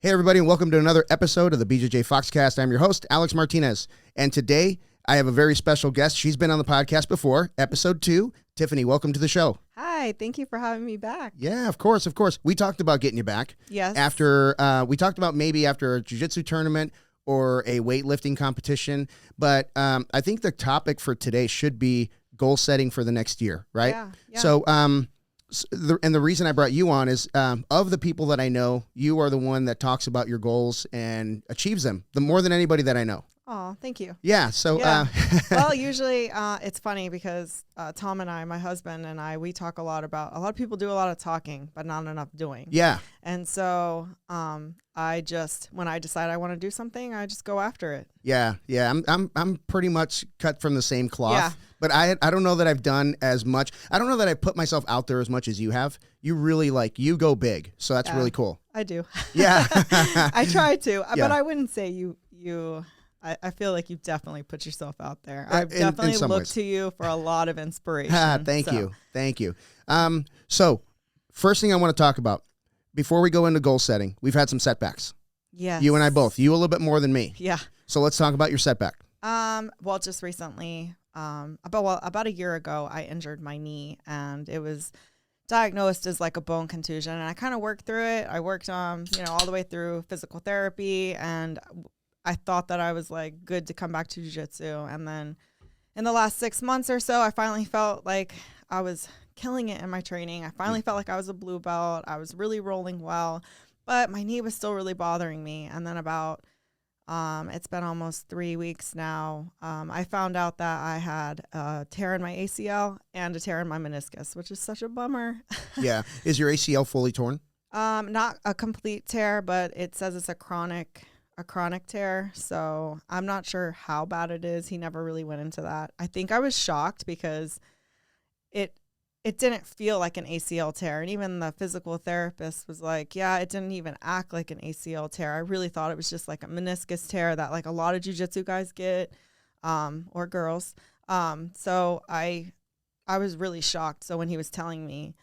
Hey, everybody, and welcome to another episode of the BJJ Foxcast. I'm your host, Alex Martinez, and today I have a very special guest. She's been on the podcast before, episode 2. Tiffany, welcome to the show. Hi, thank you for having me back. Yeah, of course. We talked about getting you back. Yes. We talked about maybe after a jiu-jitsu tournament or a weightlifting competition, but I think the topic for today should be goal setting for the next year, right? Yeah. So, the reason I brought you on is of the people that I know, you are the one that talks about your goals and achieves them more than anybody that I know. Oh, thank you. Yeah. So, Yeah. Well, usually it's funny because Tom and I, my husband and I, we talk a lot of people do a lot of talking, but not enough doing. Yeah. And so when I decide I want to do something, I just go after it. Yeah. I'm pretty much cut from the same cloth. Yeah. But I don't know that I've done as much. I don't know that I put myself out there as much as you have. You really you go big. So that's really cool. I do. Yeah. I try to, Yeah. but I wouldn't say you. I feel like you've definitely put yourself out there. I've definitely looked to you for a lot of inspiration. Thank you. So first thing I want to talk about before we go into goal setting, we've had some setbacks. Yes. You and I both. You a little bit more than me. Yeah. So let's talk about your setback. Well, just recently, about a year ago, I injured my knee, and it was diagnosed as like a bone contusion. And I kind of worked through it. I worked, all the way through physical therapy, and I thought that I was like good to come back to jiu-jitsu. And then in the last 6 months or so, I finally felt like I was killing it in my training. I finally felt like I was a blue belt. I was really rolling well, but my knee was still really bothering me. And then it's been almost 3 weeks now. I found out that I had a tear in my ACL and a tear in my meniscus, which is such a bummer. Yeah. Is your ACL fully torn? Not a complete tear, but it says it's a chronic tear. So I'm not sure how bad it is. He never really went into that. I think I was shocked because it didn't feel like an ACL tear. And even the physical therapist was like, yeah, it didn't even act like an ACL tear. I really thought it was just like a meniscus tear that like a lot of jiu-jitsu guys get, or girls. So I was really shocked. So when he was telling me,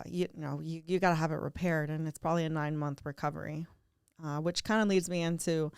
you got to have it repaired, and it's probably a 9-month recovery, which kind of leads me into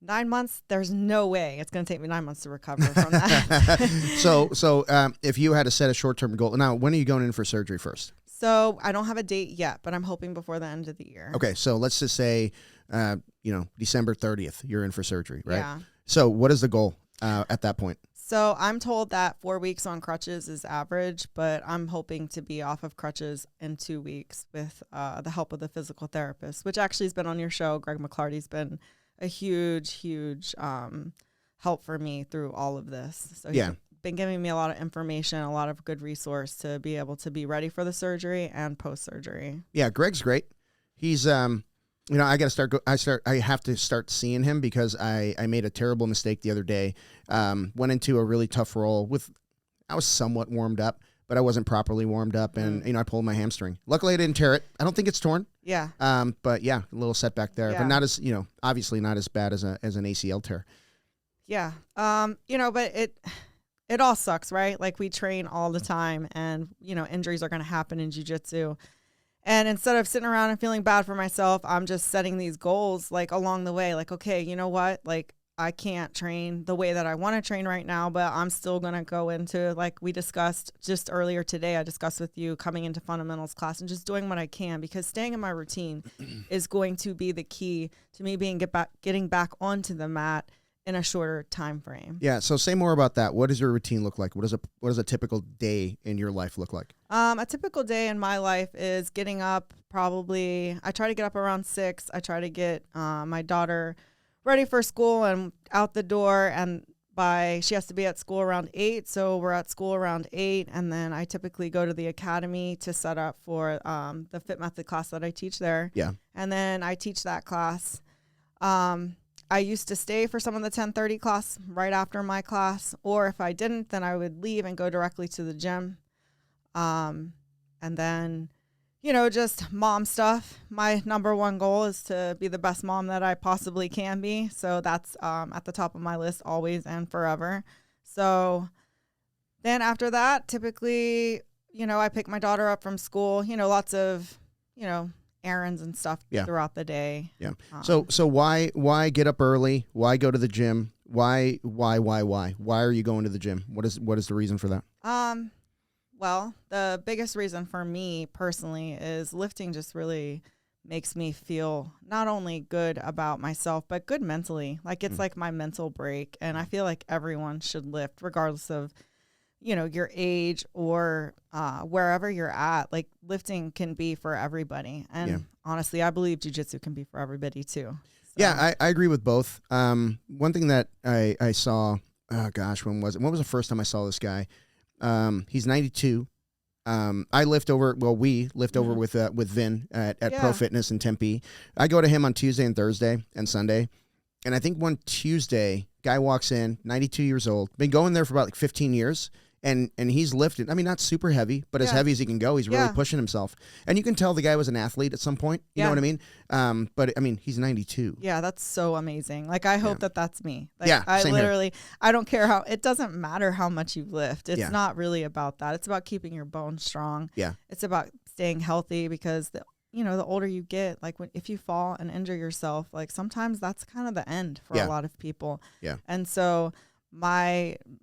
9 months. There's no way it's going to take me 9 months to recover from that. So if you had to set a short-term goal, now when are you going in for surgery first? So I don't have a date yet, but I'm hoping before the end of the year. Okay, so let's just say, December 30th, you're in for surgery, right? Yeah. So what is the goal at that point? So I'm told that 4 weeks on crutches is average, but I'm hoping to be off of crutches in 2 weeks with the help of the physical therapist, which actually has been on your show. Greg McClarty's been a huge help for me through all of this. So he's been giving me a lot of information, a lot of good resource to be able to be ready for the surgery and post-surgery. Yeah, Greg's great. He's I have to start seeing him because I made a terrible mistake the other day. Went into a really tough roll I was somewhat warmed up, but I wasn't properly warmed up, and I pulled my hamstring. Luckily I didn't tear it. I don't think it's torn. Yeah. But yeah, a little setback there, but not as, obviously not as bad as an ACL tear. Yeah. But it all sucks, right? Like we train all the time, and injuries are going to happen in jiu-jitsu. And instead of sitting around and feeling bad for myself, I'm just setting these goals like along the way. Like, okay, you know what? Like I can't train the way that I want to train right now, but I'm still going to go into, like we discussed just earlier today, I discussed with you coming into fundamentals class and just doing what I can, because staying in my routine is going to be the key to me getting back onto the mat in a shorter time frame. Yeah. So say more about that. What does your routine look like? What does a typical day in your life look like? A typical day in my life is getting up I try to get up around 6. I try to get my daughter ready for school and out the door, and she has to be at school around 8, so we're at school around 8, and then I typically go to the academy to set up for the Fit Method class that I teach there. Yeah. And then I teach that class. I used to stay for some of the 10:30 class right after my class, or if I didn't, then I would leave and go directly to the gym. And then just mom stuff. My number one goal is to be the best mom that I possibly can be. So that's at the top of my list always and forever. So then after that, typically, I pick my daughter up from school, lots of, errands and stuff Yeah. throughout the day. Yeah. So why get up early? Why go to the gym? Why are you going to the gym? What is the reason for that? Well, the biggest reason for me personally is lifting just really makes me feel not only good about myself, but good mentally. Like it's like my mental break. And I feel like everyone should lift regardless of, your age or wherever you're at. Like lifting can be for everybody. And honestly, I believe jiu-jitsu can be for everybody too. So. Yeah, I agree with both. One thing that I saw, oh gosh, when was it? When was the first time I saw this guy? He's 92. We lift over with Vin at Pro Fitness in Tempe. I go to him on Tuesday and Thursday and Sunday. And I think one Tuesday, guy walks in, 92 years old, been going there for about like 15 years. And he's lifted. I mean, not super heavy, but as heavy as he can go. He's really pushing himself. And you can tell the guy was an athlete at some point. You know what I mean? But I mean, he's 92. Yeah, that's so amazing. Like, I hope that that's me. Like, Yeah, I same literally, I don't care it doesn't matter how much you lift. It's not really about that. It's about keeping your bones strong. Yeah. It's about staying healthy because, the older you get, like if you fall and injure yourself, like sometimes that's kind of the end for a lot of people. Yeah. And so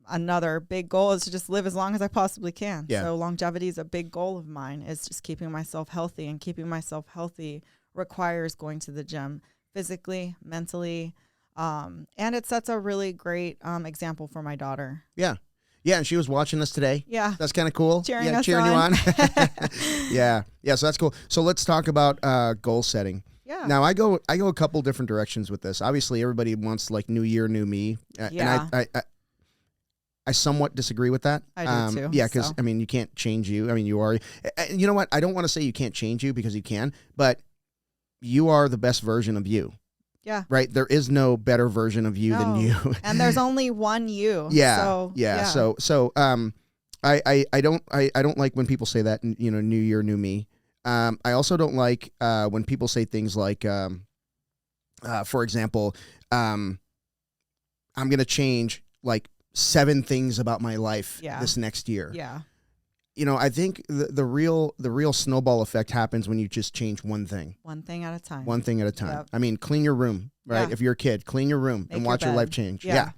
another big goal is to just live as long as I possibly can. Yeah. So longevity is a big goal of mine, is just keeping myself healthy, and keeping myself healthy requires going to the gym physically, mentally. And it sets a really great example for my daughter. Yeah. Yeah. And she was watching us today. Yeah. That's kind of cool. Cheering us you on. on. Yeah. Yeah. So that's cool. So let's talk about goal setting. Yeah. Now I go a couple different directions with this. Obviously, everybody wants like new year, new me. Yeah. And I somewhat disagree with that. I do too. Yeah, because I mean, you can't change you. I mean, you are. You know what? I don't want to say you can't change you, because you can, but you are the best version of you. Yeah. Right. There is no better version of you than you. And there's only one you. Yeah. So, yeah. So I don't like when people say that. New year, new me. I also don't like when people say things like, for example, I'm going to change like 7 things about my life this next year. Yeah. I think the real snowball effect happens when you just change one thing. One thing at a time. One thing at a time. Yep. I mean, clean your room, right? Yeah. If you're a kid, clean your room and watch your life change. Yeah.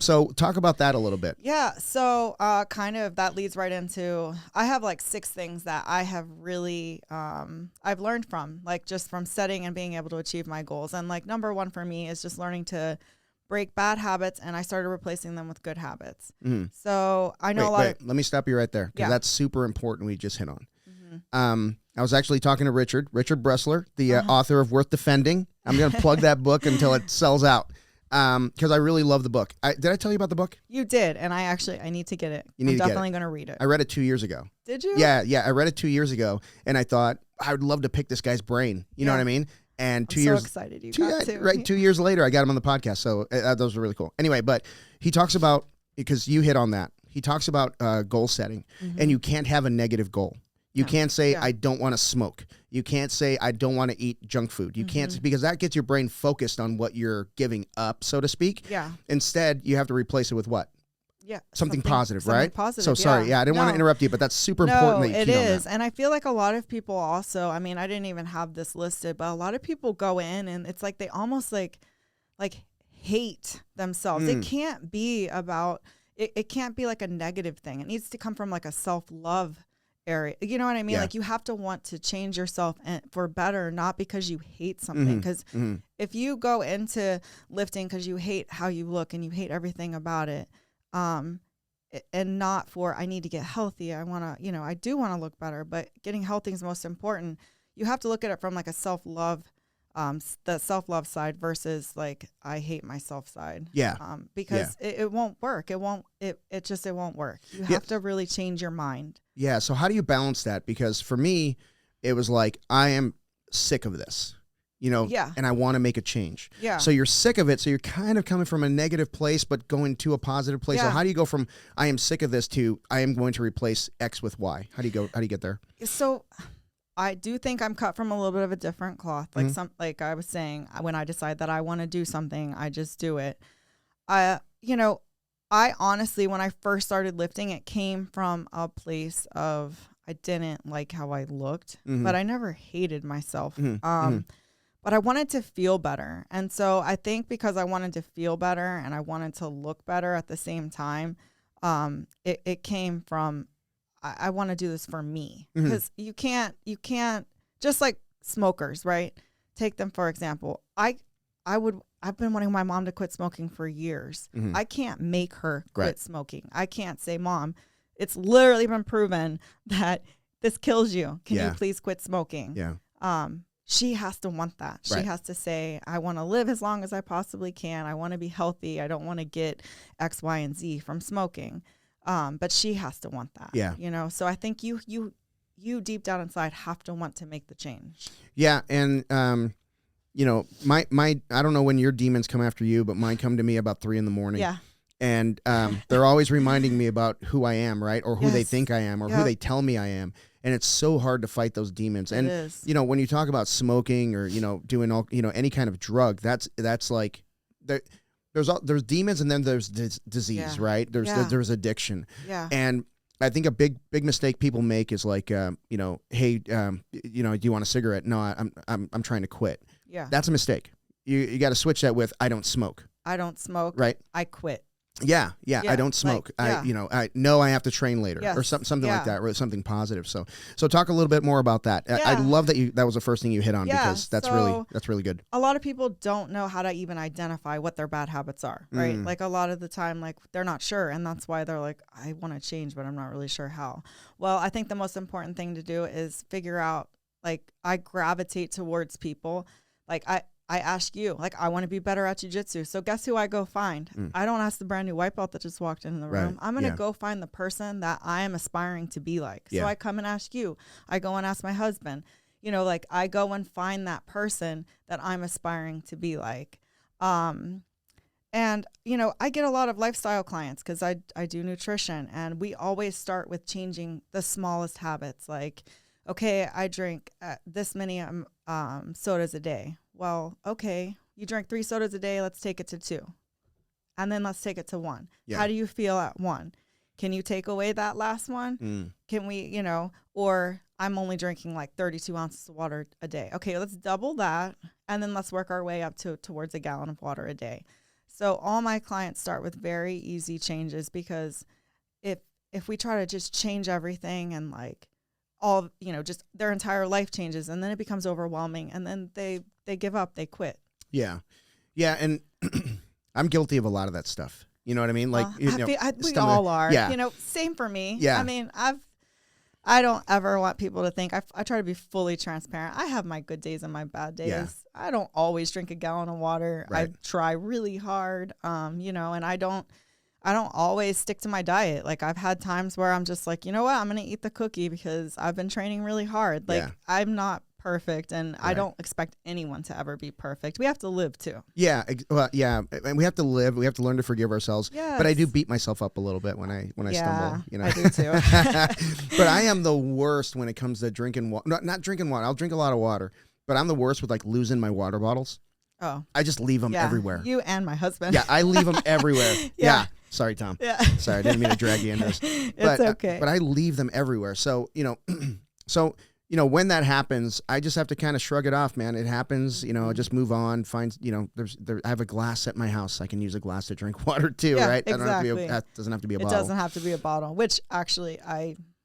So talk about that a little bit. Yeah. So kind of that leads right into, I have like 6 things that I have really, I've learned from, like just from setting and being able to achieve my goals. And like number 1 for me is just learning to break bad habits, and I started replacing them with good habits. Mm-hmm. So I know Let me stop you right there, because that's super important. We just hit on. Mm-hmm. I was actually talking to Richard Bressler, the author of Worth Defending. I'm going to plug that book until it sells out, because I really love the book. Did I tell you about the book? You did, and I need to get it. I'm definitely going to read it. I read it 2 years ago. Did you? Yeah. I read it 2 years ago, and I thought I would love to pick this guy's brain. You know what I mean? And I'm so excited you got to. Right, 2 years later, I got him on the podcast. So those were really cool. Anyway, but he talks about, because you hit on that, he talks about goal setting, and you can't have a negative goal. You can't say, I don't want to smoke. You can't say, I don't want to eat junk food. You can't, because that gets your brain focused on what you're giving up, so to speak. Yeah. Instead, you have to replace it with what? Yeah. Something positive, right? Positive, so sorry. I didn't want to interrupt you, but that's super important that you it keyed on is. that. And I feel like a lot of people also, I mean, I didn't even have this listed, but a lot of people go in and it's like they almost like hate themselves. It can't be about, it can't be like a negative thing. It needs to come from like a self-love area. You know what I mean? Yeah. Like you have to want to change yourself for better, not because you hate something. Because if you go into lifting because you hate how you look and you hate everything about it, and not for, I need to get healthy, I want to, I do want to look better, but getting healthy is most important. You have to look at it from like a self-love, the self-love side versus like, I hate myself side. Yeah. Because it won't work. It won't work. You have to really change your mind. Yeah. So how do you balance that? Because for me, it was like, I am sick of this. And I want to make a change. Yeah. So you're sick of it. So you're kind of coming from a negative place, but going to a positive place. Yeah. So how do you go from, I am sick of this, to I am going to replace X with Y? How do you get there? So I do think I'm cut from a little bit of a different cloth. Like like I was saying, when I decide that I want to do something, I just do it. I honestly, when I first started lifting, it came from a place of, I didn't like how I looked, Mhm. but I never hated myself. Mhm. But I wanted to feel better. And so I think because I wanted to feel better and I wanted to look better at the same time, it came from, I want to do this for me. Mhm. Because you can't, just like smokers, right? Take them for example. I've been wanting my mom to quit smoking for years. Mhm. I can't make her quit Right. smoking. I can't say, Mom, it's literally been proven that this kills you. Can you please quit smoking? Yeah. She has to want that. She Right. has to say, I want to live as long as I possibly can. I want to be healthy. I don't want to get X, Y, and Z from smoking. But she has to want that. Yeah. You know, so I think you deep down inside have to want to make the change. Yeah. And, you know, my, I don't know when your demons come after you, but mine come to me about 3 a.m. Yeah. And they're always reminding me about who I am, right? Or who they Yes. think I am, or who Yep. they tell me I am. And it's so hard to fight those demons. It And, is. you know, when you talk about smoking or, you know, doing all, you know, any kind of drug, that's like, there's demons and then there's disease, Yeah. right? There's addiction. Yeah. And I think a big mistake people make is like, you know, hey, you know, do you want a cigarette? No, I'm trying to quit. Yeah. That's a mistake. You got to switch that with, I don't smoke. I don't smoke. Right. I quit. Yeah, Yeah, I don't smoke. like, yeah. I, you know, I know I have to train later, or Yes, something like yeah. that, or something positive. So talk a little bit more about that. I Yeah. love that was the first thing you hit on, Yeah, because that's so- really good. A lot of people don't know how to even identify what their bad habits are, right? Mm. Like a lot of the time, like they're not sure. And that's why they're like, I want to change, but I'm not really sure how. Well, I think the most important thing to do is figure out, like I gravitate towards people. Like I ask you, like, I want to be better at jiu-jitsu. So guess who I go find? Mm. I don't ask the brand new white belt that just walked in the room. Right, I'm going to yeah. go find the person that I am aspiring to be like. Yeah. So I come and ask you. I go and ask my husband. You know, like I go and find that person that I'm aspiring to be like. And, you know, I get a lot of lifestyle clients because I do nutrition, and we always start with changing the smallest habits. Like, okay, I drink this many sodas a day. Well, okay, you drink 3 sodas a day. Let's take it to 2. And then let's take it to 1. Yeah. How do you feel at 1? Can you take away that last one? Mm. Can we, you know, or I'm only drinking like 32 ounces of water a day. Okay, let's double that. And then let's work our way up towards a gallon of water a day. So all my clients start with very easy changes, because if we try to just change everything and like all, you know, just their entire life changes, and then it becomes overwhelming, and then they give up, they quit. Yeah, and I'm guilty of a lot of that stuff. You know what I mean? Like, you know, We all are. Yeah. You know, same for me. Yeah. I mean, I don't ever want people to think, I try to be fully transparent. I have my good days and my bad days. Yeah. I don't always drink a gallon of water. Right. I try really hard. You know, and I don't always stick to my diet. Like I've had times where I'm just like, you know what, I'm going to eat the cookie because I've been training really hard. Like Yeah. I'm not perfect, and I Right. don't expect anyone to ever be perfect. We have to live too. Yeah, well, yeah, and we have to live. We have to learn to forgive ourselves. Yes. But I do beat myself up a little bit when I stumble. You know, I do too. But I am the worst when it comes to drinking water. Not drinking water. I'll drink a lot of water, but I'm the worst with like losing my water bottles. Oh, I just leave them yeah. everywhere. You and my husband. Yeah, I leave them everywhere. Yeah. Sorry, Tom. Yeah. Sorry, I didn't mean to drag you into this. It's okay. But I leave them everywhere. So, you know, when that happens, I just have to kind of shrug it off, man. It happens, you know, just move on, find, you know, I have a glass at my house. I can use a glass to drink water too, Yeah, right? exactly. That doesn't have to be a It bottle. doesn't have to be a bottle, which actually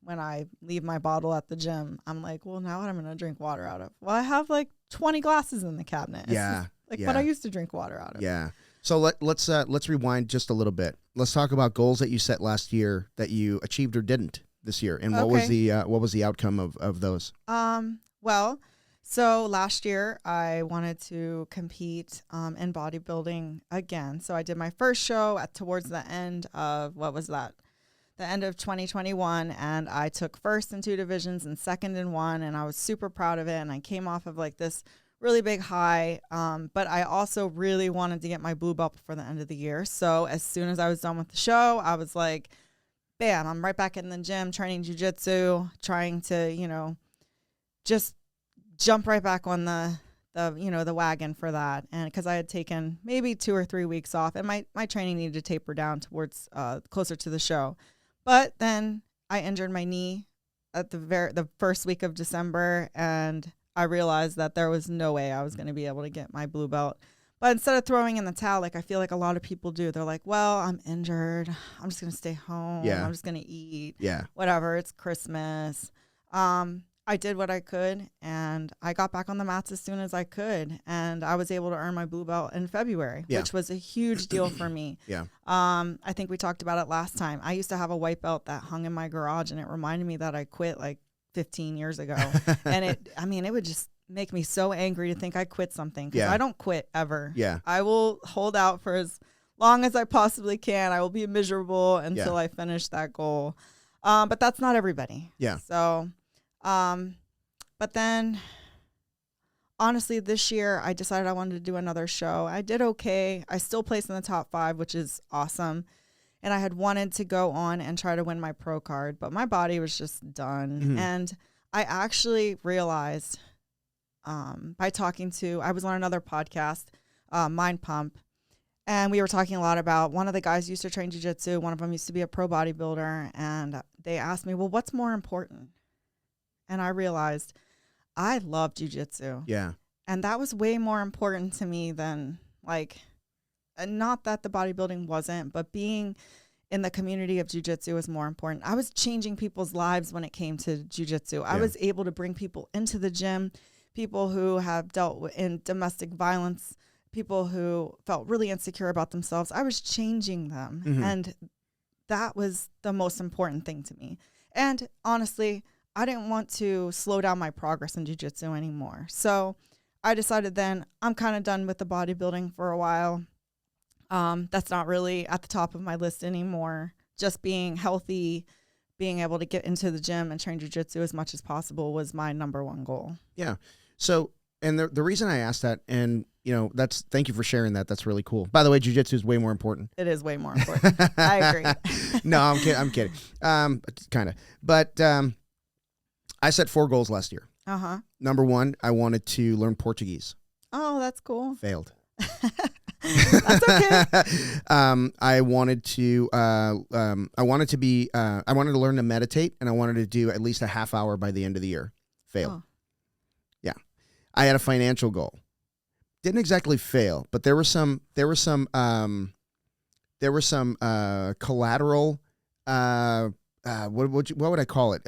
when I leave my bottle at the gym, I'm like, well, now what I'm going to drink water out of? Well, I have like 20 glasses in the cabinet. It's Yeah. just like Yeah. what I used to drink water out of. Yeah. So let's rewind just a little bit. Let's talk about goals that you set last year that you achieved or didn't this year, and what was the outcome of those? Well, so last year I wanted to compete in bodybuilding again. So I did my first show towards the end of, the end of 2021, and I took first in 2 divisions and second in 1, and I was super proud of it, and I came off of like this really big high, but I also really wanted to get my blue belt before the end of the year. So as soon as I was done with the show, I was like, bam, I'm right back in the gym training jiu-jitsu, trying to, you know, just jump right back on the wagon for that. And because I had taken maybe 2 or 3 weeks off, and my training needed to taper down towards closer to the show. But then I injured my knee at the first week of December, and I realized that there was no way I was going to be able to get my blue belt. But instead of throwing in the towel, like I feel like a lot of people do, they're like, well, I'm injured. I'm just going to stay home. Yeah. I'm just going to eat. Yeah. Whatever. It's Christmas. I did what I could, and I got back on the mats as soon as I could, and I was able to earn my blue belt in February, which was a huge deal for me. Yeah. I think we talked about it last time. I used to have a white belt that hung in my garage, and it reminded me that I quit like 15 years ago. And it would just make me so angry to think I quit something, because I don't quit ever. Yeah. I will hold out for as long as I possibly can. I will be miserable until I finish that goal. But that's not everybody. Yeah. So, but then honestly, this year I decided I wanted to do another show. I did okay. I still placed in the top 5, which is awesome. And I had wanted to go on and try to win my pro card, but my body was just done. Mm-hmm. And I actually realized, by talking to, I was on another podcast, Mind Pump, and we were talking a lot about, one of the guys used to train jiu-jitsu. One of them used to be a pro bodybuilder. And they asked me, well, what's more important? And I realized I love jiu-jitsu. Yeah. And that was way more important to me than, like, not that the bodybuilding wasn't, but being in the community of jiu-jitsu was more important. I was changing people's lives when it came to jiu-jitsu. I was able to bring people into the gym, people who have dealt in domestic violence, people who felt really insecure about themselves. I was changing them. Mm-hmm. And that was the most important thing to me. And honestly, I didn't want to slow down my progress in jiu-jitsu anymore. So I decided then I'm kind of done with the bodybuilding for a while. That's not really at the top of my list anymore. Just being healthy, being able to get into the gym and train jiu-jitsu as much as possible was my number one goal. Yeah. So, and the reason I asked that, and thank you for sharing that. That's really cool. By the way, jiu-jitsu is way more important. It is way more important. I agree. No, I'm kidding. Kind of. But I set 4 goals last year. Uh-huh. Number 1, I wanted to learn Portuguese. Oh, that's cool. Failed. That's okay. I wanted to learn to meditate, and I wanted to do at least a half hour by the end of the year. Failed. Oh. Yeah. I had a financial goal. Didn't exactly fail, but there were some collateral, what would I call it?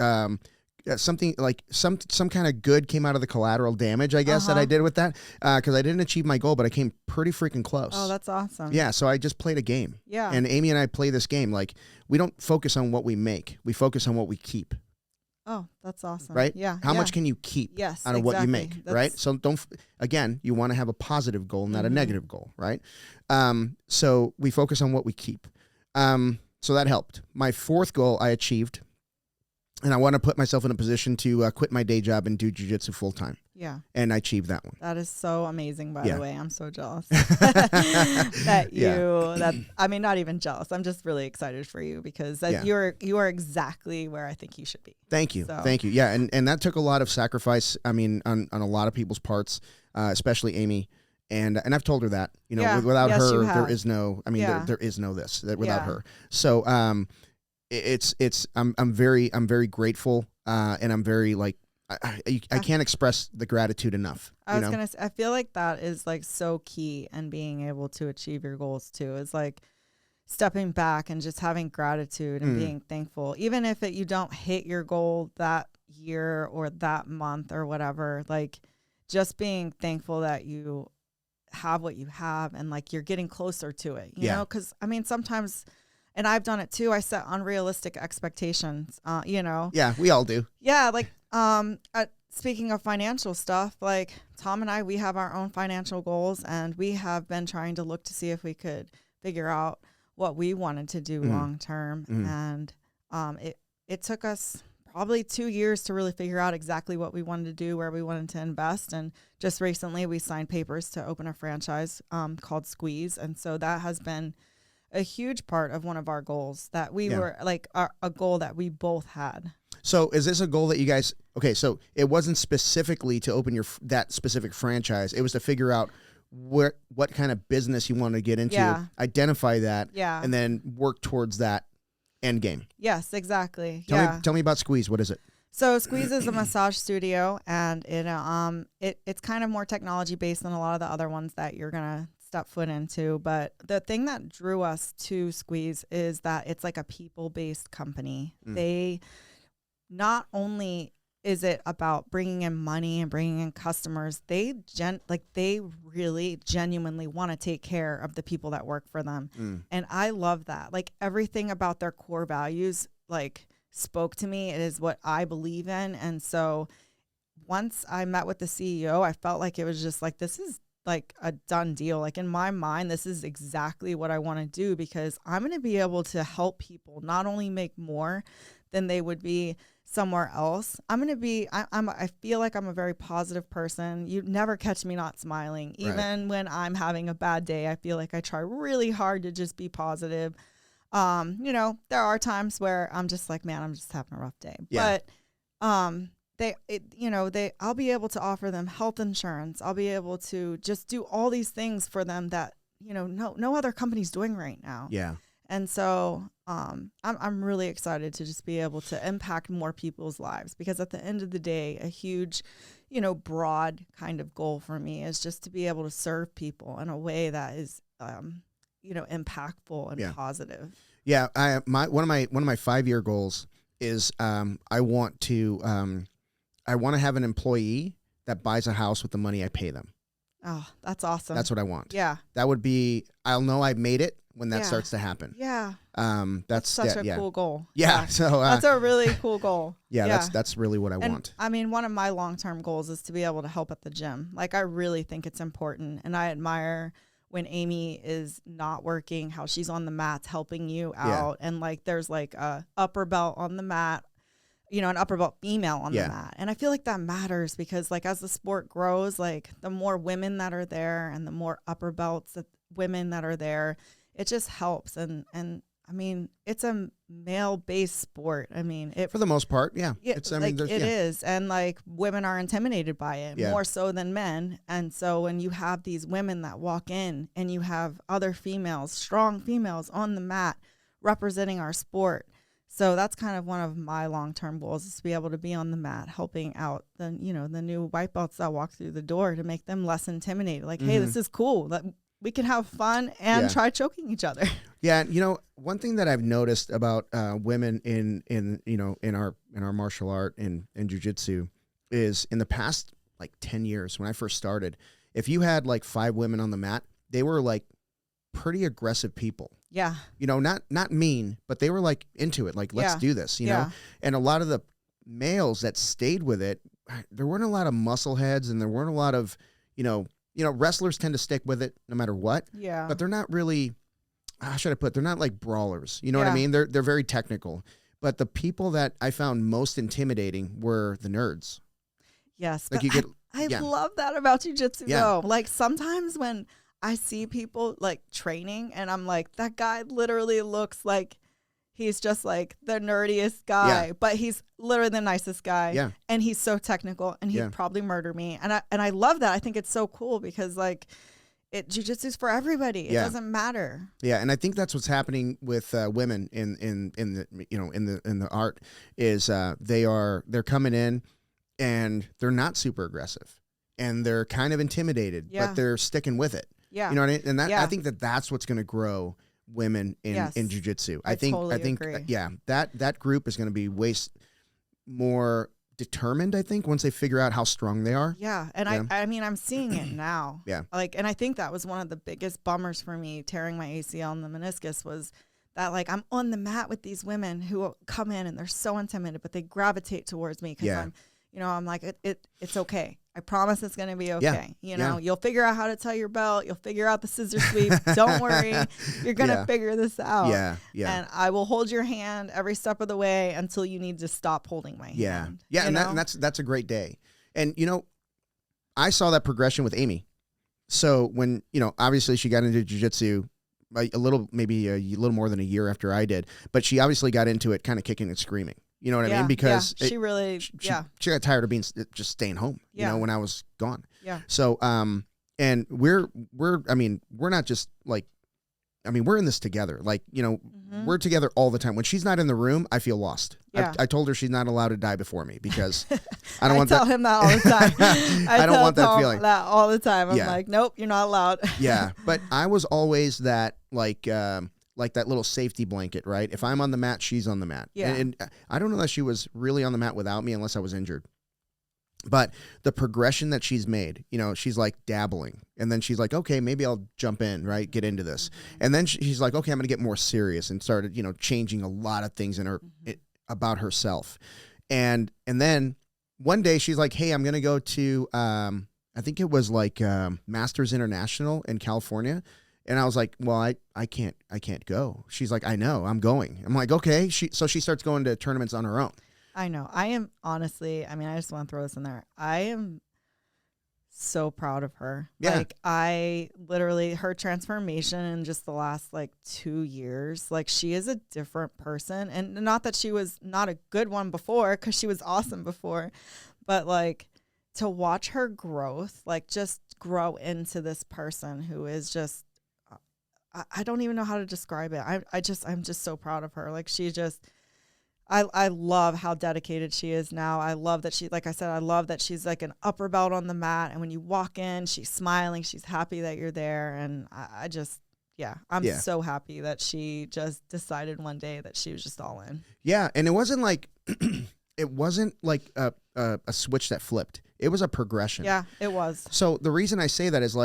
Something like some kind of good came out of the collateral damage, I guess, that I did with that, because I didn't achieve my goal, but I came pretty freaking close. Oh, that's awesome. Yeah, so I just played a game. Yeah. And Amy and I play this game. Like, we don't focus on what we make. We focus on what we keep. Oh, that's awesome. Right? Yeah. How much can you keep out of what you make, right? So again, you want to have a positive goal, not a negative goal, right? So we focus on what we keep. So that helped. My 4th goal I achieved. And I want to put myself in a position to quit my day job and do jiu-jitsu full time. Yeah. And I achieved that one. That is so amazing, by the way. I'm so jealous that not even jealous. I'm just really excited for you, because you are exactly where I think you should be. Thank you. So. Thank you. Yeah. And that took a lot of sacrifice. I mean, on a lot of people's parts, especially Amy. And I've told her that, without her, there is no, there is no this without her. So, I'm very grateful, and I'm very I can't express the gratitude enough. I was gonna say, I feel like that is like so key in being able to achieve your goals too. Is like stepping back and just having gratitude and being thankful, even if you don't hit your goal that year or that month or whatever. Like, just being thankful that you have what you have, and like you're getting closer to it. You know, because sometimes. And I've done it too. I set unrealistic expectations, Yeah, we all do. Yeah, like speaking of financial stuff, like Tom and I, we have our own financial goals, and we have been trying to look to see if we could figure out what we wanted to do long term. And it took us probably 2 years to really figure out exactly what we wanted to do, where we wanted to invest. And just recently we signed papers to open a franchise called Squeeze. And so that has been a huge part of one of our goals that we were like a goal that we both had. So is this a goal that you guys, okay, so it wasn't specifically to open that specific franchise. It was to figure out what kind of business you want to get into, identify that, and then work towards that end game. Yes, exactly. Tell me about Squeeze. What is it? So Squeeze is a massage studio, and it's kind of more technology based than a lot of the other ones that you're gonna step foot into. But the thing that drew us to Squeeze is that it's like a people based company. They not only is it about bringing in money and bringing in customers, they really genuinely want to take care of the people that work for them. And I love that. Like everything about their core values, like spoke to me. It is what I believe in. And so once I met with the CEO, I felt like it was just like, this is like a done deal. Like in my mind, this is exactly what I want to do, because I'm going to be able to help people not only make more than they would be somewhere else. I'm going to be, I feel like I'm a very positive person. You never catch me not smiling. Even when I'm having a bad day, I feel like I try really hard to just be positive. You know, there are times where I'm just like, man, I'm just having a rough day. Yeah. But I'll be able to offer them health insurance. I'll be able to just do all these things for them that, you know, no other company's doing right now. Yeah. And so I'm really excited to just be able to impact more people's lives, because at the end of the day, a huge, you know, broad kind of goal for me is just to be able to serve people in a way that is, you know, impactful and positive. Yeah. One of my 5-year goals is I want to have an employee that buys a house with the money I pay them. Oh, that's awesome. That's what I want. Yeah. That would be, I'll know I made it when that starts to happen. Yeah. That's such a cool goal. Yeah. So that's a really cool goal. Yeah. That's really what I want. I mean, one of my long-term goals is to be able to help at the gym. Like, I really think it's important. And I admire when Amy is not working, how she's on the mats helping you out. And like, there's like a upper belt on the mat, you know, an upper belt female on the mat. And I feel like that matters, because like as the sport grows, like the more women that are there and the more upper belts that women that are there, it just helps. And I mean, it's a male-based sport. I mean, for the most part, it is. And like women are intimidated by it more so than men. And so when you have these women that walk in and you have other females, strong females on the mat representing our sport. So that's kind of one of my long-term goals, is to be able to be on the mat helping out the new white belts that walk through the door, to make them less intimidated. Like, hey, this is cool. That we can have fun and try choking each other. Yeah, you know, one thing that I've noticed about women in our martial art and jiu-jitsu is, in the past like 10 years when I first started, if you had like 5 women on the mat, they were like pretty aggressive people. Yeah. You know, not mean, but they were like into it. Like, let's do this, you know? And a lot of the males that stayed with it, there weren't a lot of muscle heads, and there weren't a lot of, you know, wrestlers tend to stick with it no matter what. Yeah. But they're not really, how should I put, they're not like brawlers. You know what I mean? They're very technical. But the people that I found most intimidating were the nerds. Yes. Like, you get, I love that about jiu-jitsu though. Like, sometimes when I see people like training and I'm like, that guy literally looks like he's just like the nerdiest guy, but he's literally the nicest guy. Yeah. And he's so technical, and he'd probably murder me. And I love that. I think it's so cool, because like jiu-jitsu's for everybody. It doesn't matter. Yeah. And I think that's what's happening with women in the art is they're coming in and they're not super aggressive, and they're kind of intimidated, but they're sticking with it. Yeah. You know what I mean? And that, I think that's what's going to grow women in jiu-jitsu. I think agree. That group is going to be way more determined, I think, once they figure out how strong they are. Yeah. And I mean, I'm seeing it now. Yeah. Like, and I think that was one of the biggest bummers for me, tearing my ACL and the meniscus, was that like I'm on the mat with these women who come in and they're so intimidated, but they gravitate towards me because I'm like, it's okay. I promise it's going to be okay. You'll figure out how to tie your belt. You'll figure out the scissor sweep. Don't worry. You're going to figure this out. Yeah. And I will hold your hand every step of the way until you need to stop holding my hand. Yeah. And that's a great day. And, I saw that progression with Amy. So when, obviously she got into jiu-jitsu a little more than a year after I did, but she obviously got into it kind of kicking and screaming. You know what I mean? Because she really, she got tired of just staying home, when I was gone. Yeah. So, and we're not just like, I mean, we're in this together. Like, we're together all the time. When she's not in the room, I feel lost. Yeah. I told her she's not allowed to die before me because I don't want tell that. him that all the time. I don't want that Tom feeling. that all the time. I'm Yeah. like, nope, you're not allowed. Yeah. But I was always that like that little safety blanket, right? If I'm on the mat, she's on the mat. Yeah. And I don't know that she was really on the mat without me unless I was injured. But the progression that she's made, she's like dabbling. And then she's like, okay, maybe I'll jump in, right? Get into this. And then she's like, okay, I'm going to get more serious, and started, changing a lot of things in her about herself. And then one day she's like, hey, I'm going to go to, I think it was like Masters International in California. And I was like, well, I can't go. She's like, I know, I'm going. I'm like, okay. So she starts going to tournaments on her own. I know. I am honestly, I mean, I just want to throw this in there. I am so proud of her. Yeah. Like, I literally, her transformation in just the last 2 years, she is a different person. And not that she was not a good one before, because she was awesome before, but to watch her growth, just grow into this person who is just, I don't even know how to describe it. I'm just so proud of her. I love how dedicated she is now. I love that like I said, I love that she's like an upper belt on the mat. And when you walk in, she's smiling. She's happy that you're there. And I'm so happy that she just decided one day that she was just all in. Yeah. And it wasn't like, a switch that flipped. It was a progression. Yeah, it was. So the reason I say that is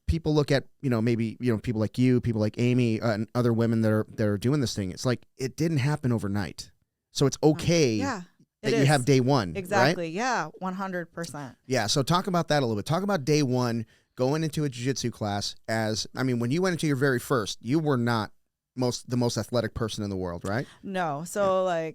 people look at, maybe, people like you, people like Amy, and other women that are doing this thing. It's like, it didn't happen overnight. So it's okay that you have day one. Exactly. Right? Yeah. 100%. Yeah. So talk about that a little bit. Talk about day one, going into a jiu-jitsu class when you went into your very first, you were not the most athletic person in the world, right? No. So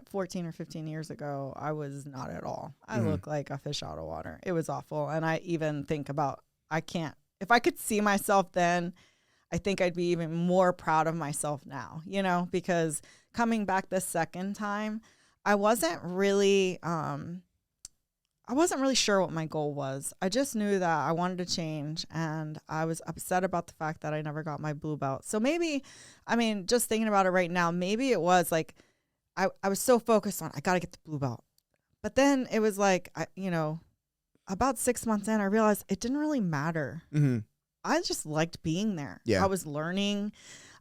14 or 15 years ago, I was not at all. I looked like a fish out of water. It was awful. And I even think about, if I could see myself then, I think I'd be even more proud of myself now, because coming back the second time, I wasn't really sure what my goal was. I just knew that I wanted to change, and I was upset about the fact that I never got my blue belt. So maybe, just thinking about it right now, maybe it was I was so focused on, I got to get the blue belt. But then it was about 6 months in, I realized it didn't really matter. Mm-hmm. I just liked being there. Yeah. I was learning.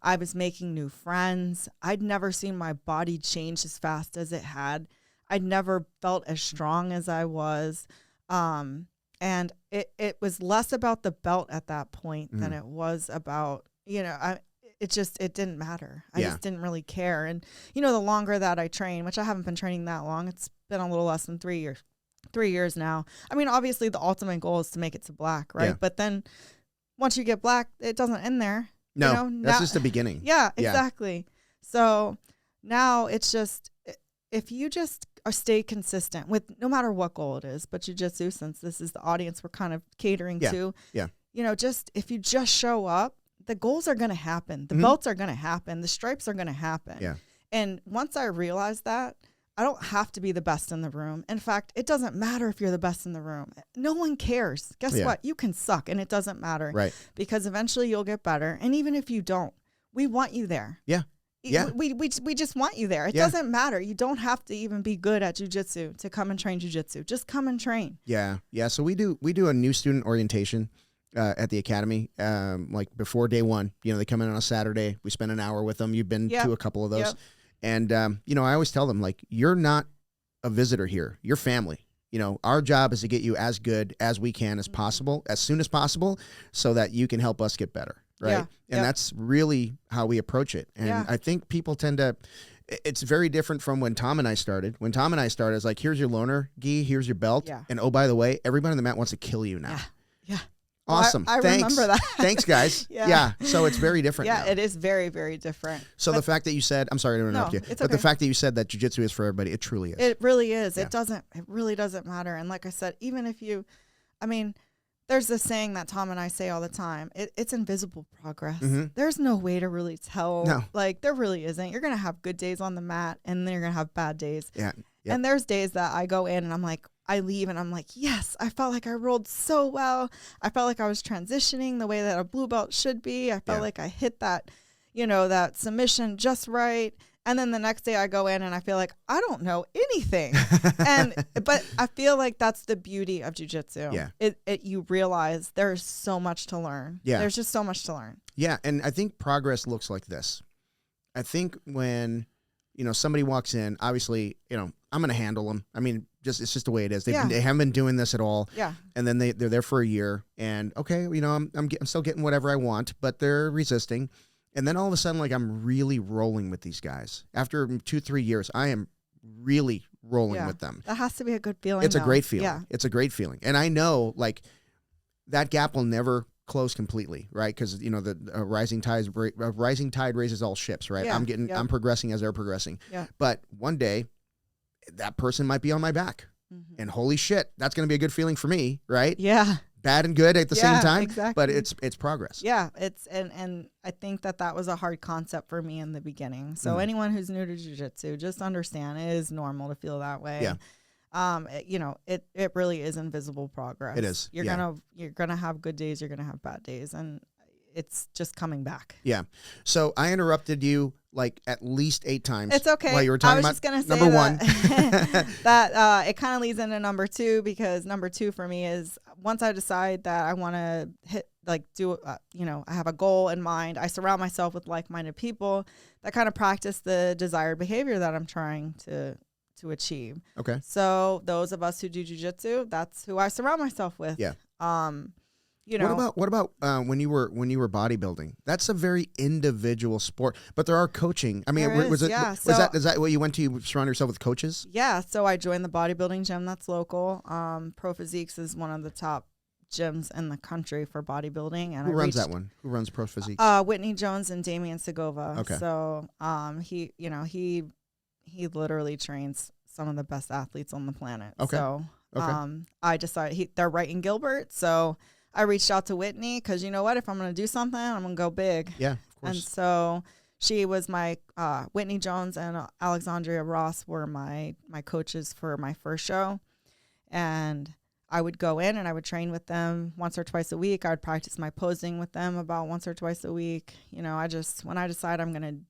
I was making new friends. I'd never seen my body change as fast as it had. I'd never felt as strong as I was. And it was less about the belt at that point than it was about, it didn't matter. I just didn't really care. And, the longer that I train, which I haven't been training that long, it's been a little less than 3 years. 3 years now. Obviously the ultimate goal is to make it to black, right? Yeah. But then once you get black, it doesn't end there. No, that's just the beginning. Yeah, exactly. So now it's just, if you just stay consistent with no matter what goal it is, but jiu-jitsu, since this is the audience we're kind of catering to, just if you just show up, the goals are going to happen. The belts are going to happen. The stripes are going to happen. Yeah. And once I realized that, I don't have to be the best in the room. In fact, it doesn't matter if you're the best in the room. No one cares. Guess what? You can suck, and it doesn't matter. Right. Because eventually you'll get better. And even if you don't, we want you there. Yeah. Yeah. We just want you there. It doesn't matter. You don't have to even be good at jiu-jitsu to come and train jiu-jitsu. Just come and train. Yeah. Yeah. So we do a new student orientation at the academy, before day one. They come in on a Saturday. We spend an hour with them. You've been to a couple of those. Yep. And, I always tell them, you're not a visitor here. You're family. Our job is to get you as good as we can as possible, as soon as possible, so that you can help us get better. Right. Yeah. And that's really how we approach it. And I think people tend to, it's very different from when Tom and I started. When Tom and I started, it's like, here's your loaner, gi, here's your belt. Yeah. And oh, by the way, everybody on the mat wants to kill you now. Yeah. Yeah. Awesome. Well, I Thanks. remember that. Thanks, guys. Yeah. So it's very different now. It is very, very different. So the fact that you said, I'm sorry to interrupt you, but the fact that you said that jiu-jitsu is for everybody, it truly is. It really is. Yeah. It really doesn't matter. And like I said, even if there's this saying that Tom and I say all the time, it's invisible progress. Mm-hmm. There's no way to really tell. No. There really isn't. You're going to have good days on the mat, and then you're going to have bad days. Yeah. Yep. And there's days that I go in and I'm like, I leave and I'm like, yes, I felt like I rolled so well. I felt like I was transitioning the way that a blue belt should be. I felt like I hit that, that submission just right. And then the next day I go in and I feel like I don't know anything. But I feel like that's the beauty of jiu-jitsu. Yeah. You realize there's so much to learn. Yeah. There's just so much to learn. Yeah. And I think progress looks like this. I think when, somebody walks in, obviously, I'm going to handle them. I mean, it's just the way it is. They haven't been doing this at all. Yeah. And then they're there for a year and okay, I'm still getting whatever I want, but they're resisting. And then all of a sudden, like, I'm really rolling with these guys. After 2-3 years, I am really rolling with them. That has to be a good feeling. It's a great feeling. Yeah. It's a great feeling. And I know, like, that gap will never close completely, right? Because, the rising tide raises all ships, right? Yeah. I'm progressing as they're progressing. Yeah. But one day, that person might be on my back. Mm-hmm. And holy shit, that's going to be a good feeling for me, right? Yeah. Bad and good at the same time, exactly. but it's progress. Yeah, and I think that was a hard concept for me in the beginning. So anyone who's new to jiu-jitsu, just understand it is normal to feel that way. Yeah. It really is invisible progress. It is. You're gonna have good days, you're gonna have bad days, and it's just coming back. Yeah. So I interrupted you like at least 8 times. It's okay. While you were talking I was about just gonna say number 1. that it kind of leads into number 2, because number 2 for me is once I decide that I want to I have a goal in mind. I surround myself with like-minded people that kind of practice the desired behavior that I'm trying to achieve. Okay. So those of us who do jiu-jitsu, that's who I surround myself with. Yeah. What about when you were bodybuilding? That's a very individual sport, but there are coaching. I mean, is that what you went to? You surround yourself with coaches? Yeah. So I joined the bodybuilding gym that's local. Pro Physiques is one of the top gyms in the country for bodybuilding. And who runs that one? Who runs Pro Physiques? Whitney Jones and Damian Segova. Okay. So he literally trains some of the best athletes on the planet. Okay. So I decided they're right in Gilbert, so I reached out to Whitney because you know what? If I'm going to do something, I'm going to go big. Yeah, of course. And so she was my Whitney Jones and Alexandria Ross were my coaches for my first show. And I would go in and I would train with them once or twice a week. I would practice my posing with them about once or twice a week. When I decide I'm going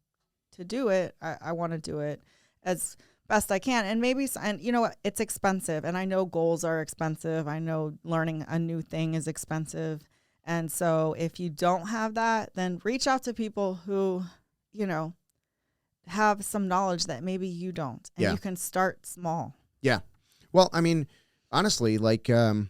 to do it, I want to do it as best I can. And you know what? It's expensive. And I know goals are expensive. I know learning a new thing is expensive. And so if you don't have that, then reach out to people who, have some knowledge that maybe you don't. And you can start small. Yeah. Well, I mean, honestly, like YouTube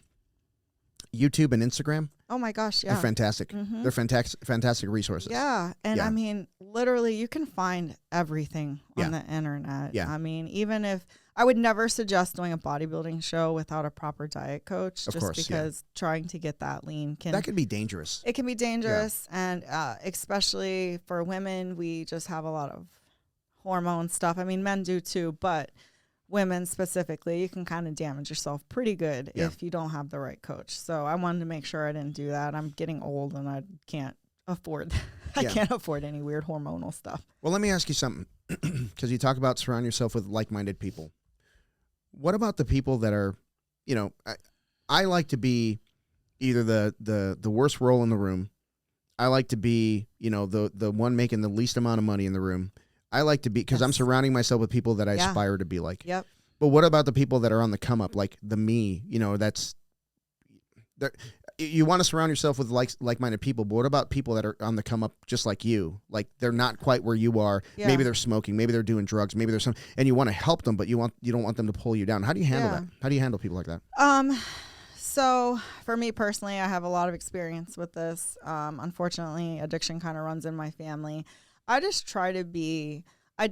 and Instagram. Oh my gosh, yeah. They're fantastic. Mm-hmm. They're fantastic resources. Yeah. And I mean, literally you can find everything on the internet. Yeah. I mean, even if I would never suggest doing a bodybuilding show without a proper diet coach, because trying to get that lean that could be dangerous. It can be dangerous. Yeah. And especially for women, we just have a lot of hormone stuff. I mean, men do too, but women specifically, you can kind of damage yourself pretty good if you don't have the right coach. So I wanted to make sure I didn't do that. I'm getting old and I can't afford any weird hormonal stuff. Well, let me ask you something, because you talk about surround yourself with like-minded people. What about the people that are, I like to be either the worst role in the room. I like to be, the one making the least amount of money in the room. I like to be, because I'm surrounding myself with people that I aspire to be like. Yep. But what about the people that are on the come up, like the me? You want to surround yourself with like-minded people, but what about people that are on the come up just like you? Like they're not quite where you are. Yeah. Maybe they're smoking, maybe they're doing drugs, maybe there's and you want to help them, but you don't want them to pull you down. How do you handle that? How do you handle people like that? So for me personally, I have a lot of experience with this. Unfortunately, addiction kind of runs in my family. I just try to be, I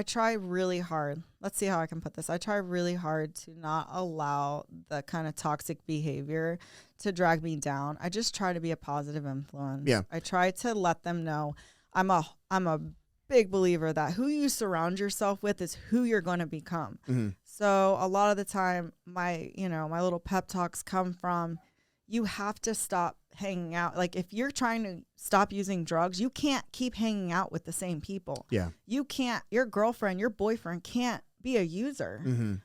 try really hard. Let's see how I can put this. I try really hard to not allow the kind of toxic behavior to drag me down. I just try to be a positive influence. Yeah. I try to let them know I'm a big believer that who you surround yourself with is who you're going to become. Mm-hmm. So a lot of the time my little pep talks come from, you have to stop hanging out. Like if you're trying to stop using drugs, you can't keep hanging out with the same people. Yeah. You can't, your girlfriend, your boyfriend can't be a user,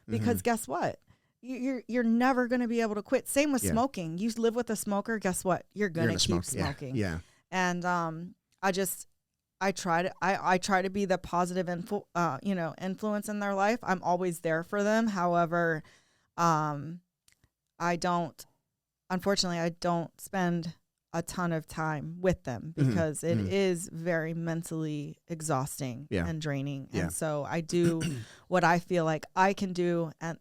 because guess what? you're never going to be able to quit. Same with Yeah. smoking. You live with a smoker, guess what? You're going to keep smoke. smoking. Yeah. And I try to be the positive influence in their life. I'm always there for them. However, unfortunately, I don't spend a ton of time with them because it is very mentally exhausting and draining. Yeah. And so I do what I feel like I can do and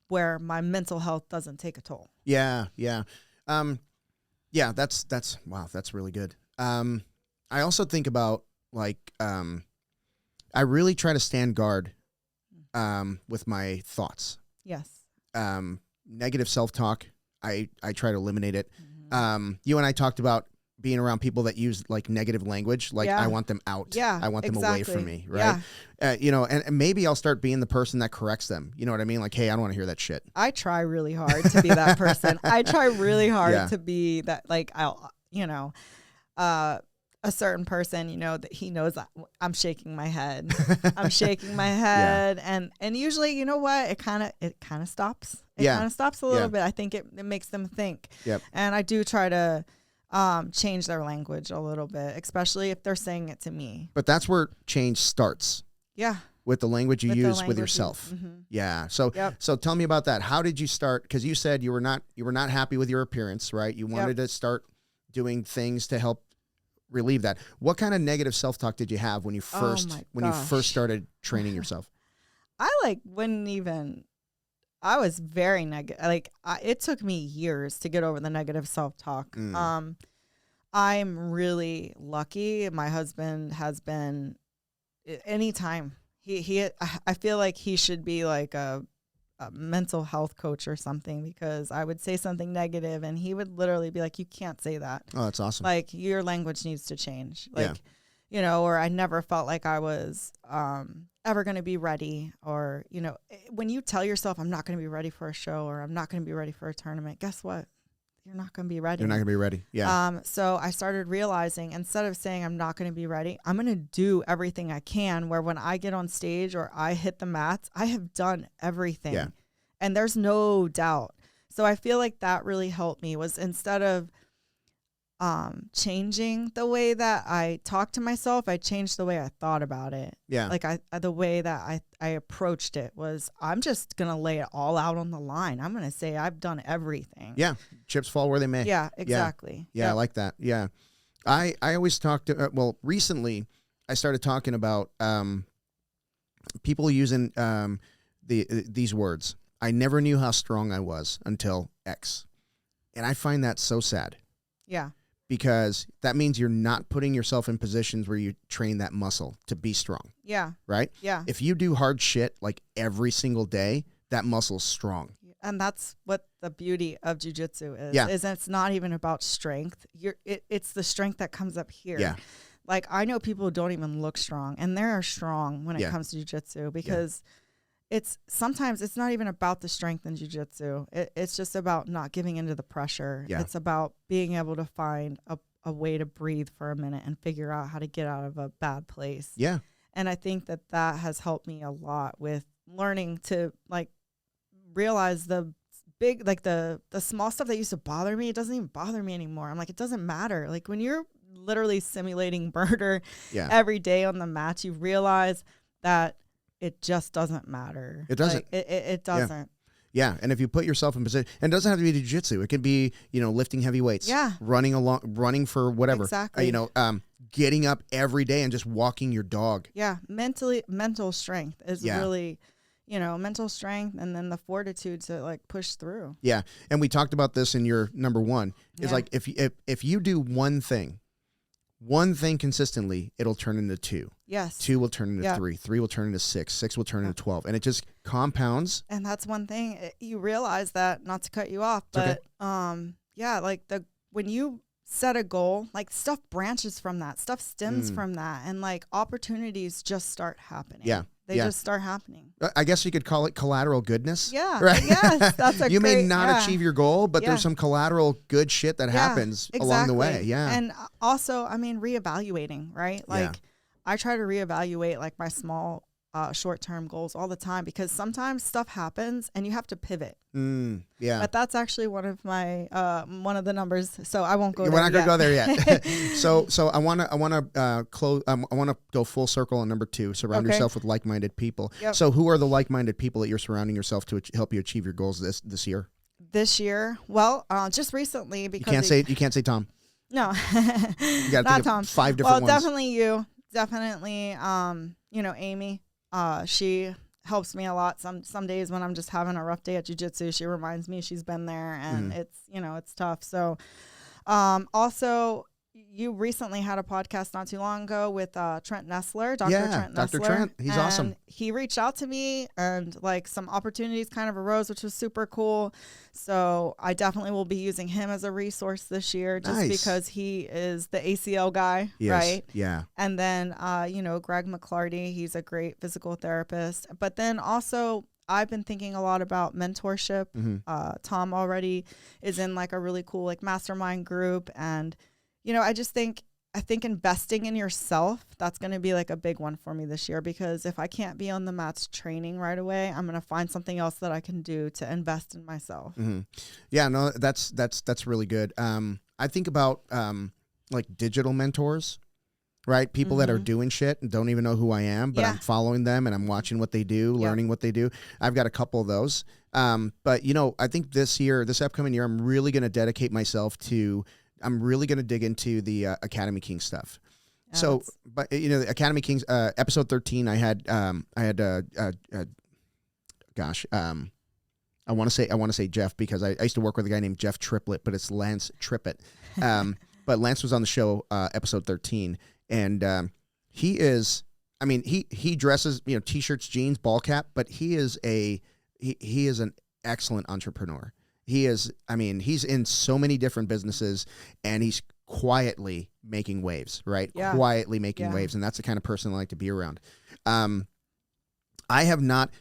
where my mental health doesn't take a toll. Yeah. Yeah. That's wow. That's really good. I also think about like, I really try to stand guard, with my thoughts. Yes. Negative self-talk. I try to eliminate it. You and I talked about being around people that use like negative language. Like I want them out. Yeah, I want them away from me. Yeah. Right. And maybe I'll start being the person that corrects them. You know what I mean? Like, hey, I don't want to hear that shit. I try really hard to be that person. I try really hard to be that, like, a certain person, that he knows I'm shaking my head. I'm shaking my head. And usually, you know what? It kind of stops. It kind of stops a little bit. I think it makes them think. Yep. And I do try to change their language a little bit, especially if they're saying it to me. But that's where change starts. Yeah. With the language you use with yourself. Yeah. So so tell me about that. How did you start? Because you said you were not happy with your appearance, right? You wanted to start doing things to help relieve that. What kind of negative self-talk did you have when you first started training yourself? I was very negative. Like, it took me years to get over the negative self-talk. I'm really lucky. My husband has been, anytime I feel like he should be like a mental health coach or something, because I would say something negative and he would literally be like, you can't say that. Oh, that's awesome. Like, your language needs to change. Like, or I never felt like I was ever going to be ready, or, when you tell yourself I'm not going to be ready for a show or I'm not going to be ready for a tournament, guess what? You're not going to be ready. You're not going to be ready. Yeah. So I started realizing, instead of saying I'm not going to be ready, I'm going to do everything I can, where when I get on stage or I hit the mats, I have done everything. Yeah. And there's no doubt. So I feel like that really helped me, was instead of changing the way that I talked to myself, I changed the way I thought about it. Yeah. Like the way that I approached it was, I'm just going to lay it all out on the line. I'm going to say I've done everything. Yeah. Chips fall where they may. Yeah, exactly. Yeah. I like that. Yeah. I always talk to, recently I started talking about people using these words. I never knew how strong I was until X. And I find that so sad. Yeah. Because that means you're not putting yourself in positions where you train that muscle to be strong. Yeah. Right? Yeah. If you do hard shit like every single day, that muscle's strong. And that's what the beauty of jiu-jitsu is. Yeah. Is it's not even about strength. It's the strength that comes up here. Yeah. Like, I know people who don't even look strong, and they're strong when it comes to jiu-jitsu, because sometimes it's not even about the strength in jiu-jitsu. It's just about not giving into the pressure. Yeah. It's about being able to find a way to breathe for a minute and figure out how to get out of a bad place. Yeah. And I think that has helped me a lot with learning to, like, realize the big, like the small stuff that used to bother me. It doesn't even bother me anymore. I'm like, it doesn't matter. Like, when you're literally simulating murder every day on the mat, you realize that it just doesn't matter. It doesn't. Like, it doesn't. Yeah. And if you put yourself in position, and it doesn't have to be jiu-jitsu. It could be, lifting heavy weights. Yeah. Running for whatever. Exactly. Getting up every day and just walking your dog. Yeah. Mental strength is really, mental strength, and then the fortitude to, like, push through. Yeah. And we talked about this in your number one. It's like, if you do one thing consistently, it'll turn into 2. Yes. 2 will turn into 3. 3 will turn into 6. 6 will turn into 12. And it just compounds. And that's one thing you realize, that, not to cut you off, but like when you set a goal, like, stuff branches from that, stuff stems from that, and, like, opportunities just start happening. Yeah. They just start happening. I guess you could call it collateral goodness. Yeah. Right. Yes. That's you may not achieve your goal, but there's some collateral good shit that happens along the way. Yeah. And also, reevaluating, right? Like, I try to reevaluate, like, my small short-term goals all the time, because sometimes stuff happens and you have to pivot. Yeah. But that's actually one of my one of the numbers. So I won't go there. We're not going to go there yet. So I want to close. I want to go full circle on number 2. Surround yourself with like-minded people. Yep. So who are the like-minded people that you're surrounding yourself to help you achieve your goals this year? This year, well, just recently, because you can't say Tom. No, You got to think Tom. of 5 different ones. Definitely you. Definitely, Amy. She helps me a lot. Some days when I'm just having a rough day at jiu-jitsu, she reminds me she's been there, and it's tough. So, also, you recently had a podcast not too long ago with Trent Nestler, Dr. Trent Nestler. Dr. Trent. He's awesome. He reached out to me, and like some opportunities kind of arose, which was super cool. So I definitely will be using him as a resource this year, just because he is the ACL guy, right? Yeah. And then, Greg McClarty, he's a great physical therapist. But then also, I've been thinking a lot about mentorship. Tom already is in like a really cool like mastermind group, and I think investing in yourself, that's going to be like a big one for me this year, because if I can't be on the mats training right away, I'm going to find something else that I can do to invest in myself. Yeah, no, that's really good. I think about like digital mentors, right? People that are doing shit and don't even know who I am, but I'm following them and I'm watching what they do, learning what they do. I've got a couple of those. But I think this upcoming year, I'm really going to dedicate myself to I'm really going to dig into the Academy Kings stuff. But the Academy Kings episode 13, I want to say Jeff, because I used to work with a guy named Jeff Triplett, but it's Lance Trippett. But Lance was on the show episode 13, and he is, he dresses t-shirts, jeans, ball cap, but he is an excellent entrepreneur. He is, he's in so many different businesses, and he's quietly making waves, right? Yeah. Quietly making waves, and that's the kind of person I like to be around. I have not,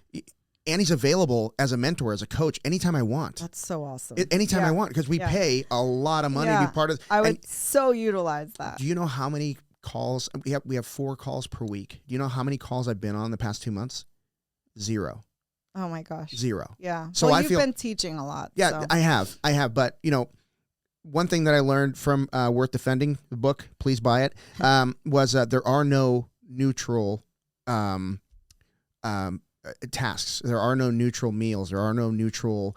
and he's available as a mentor, as a coach, anytime I want. That's so awesome. Anytime I want, because we pay a lot of money to be part of. I would so utilize that. Do you know how many calls we have? 4 calls per week. Do you know how many calls I've been on the past 2 months? 0. Oh my gosh. 0. Yeah. So you've been teaching a lot. Yeah, so. I have. But one thing that I learned from Worth Defending, the book, please buy it, was there are no neutral tasks. There are no neutral meals. There are no neutral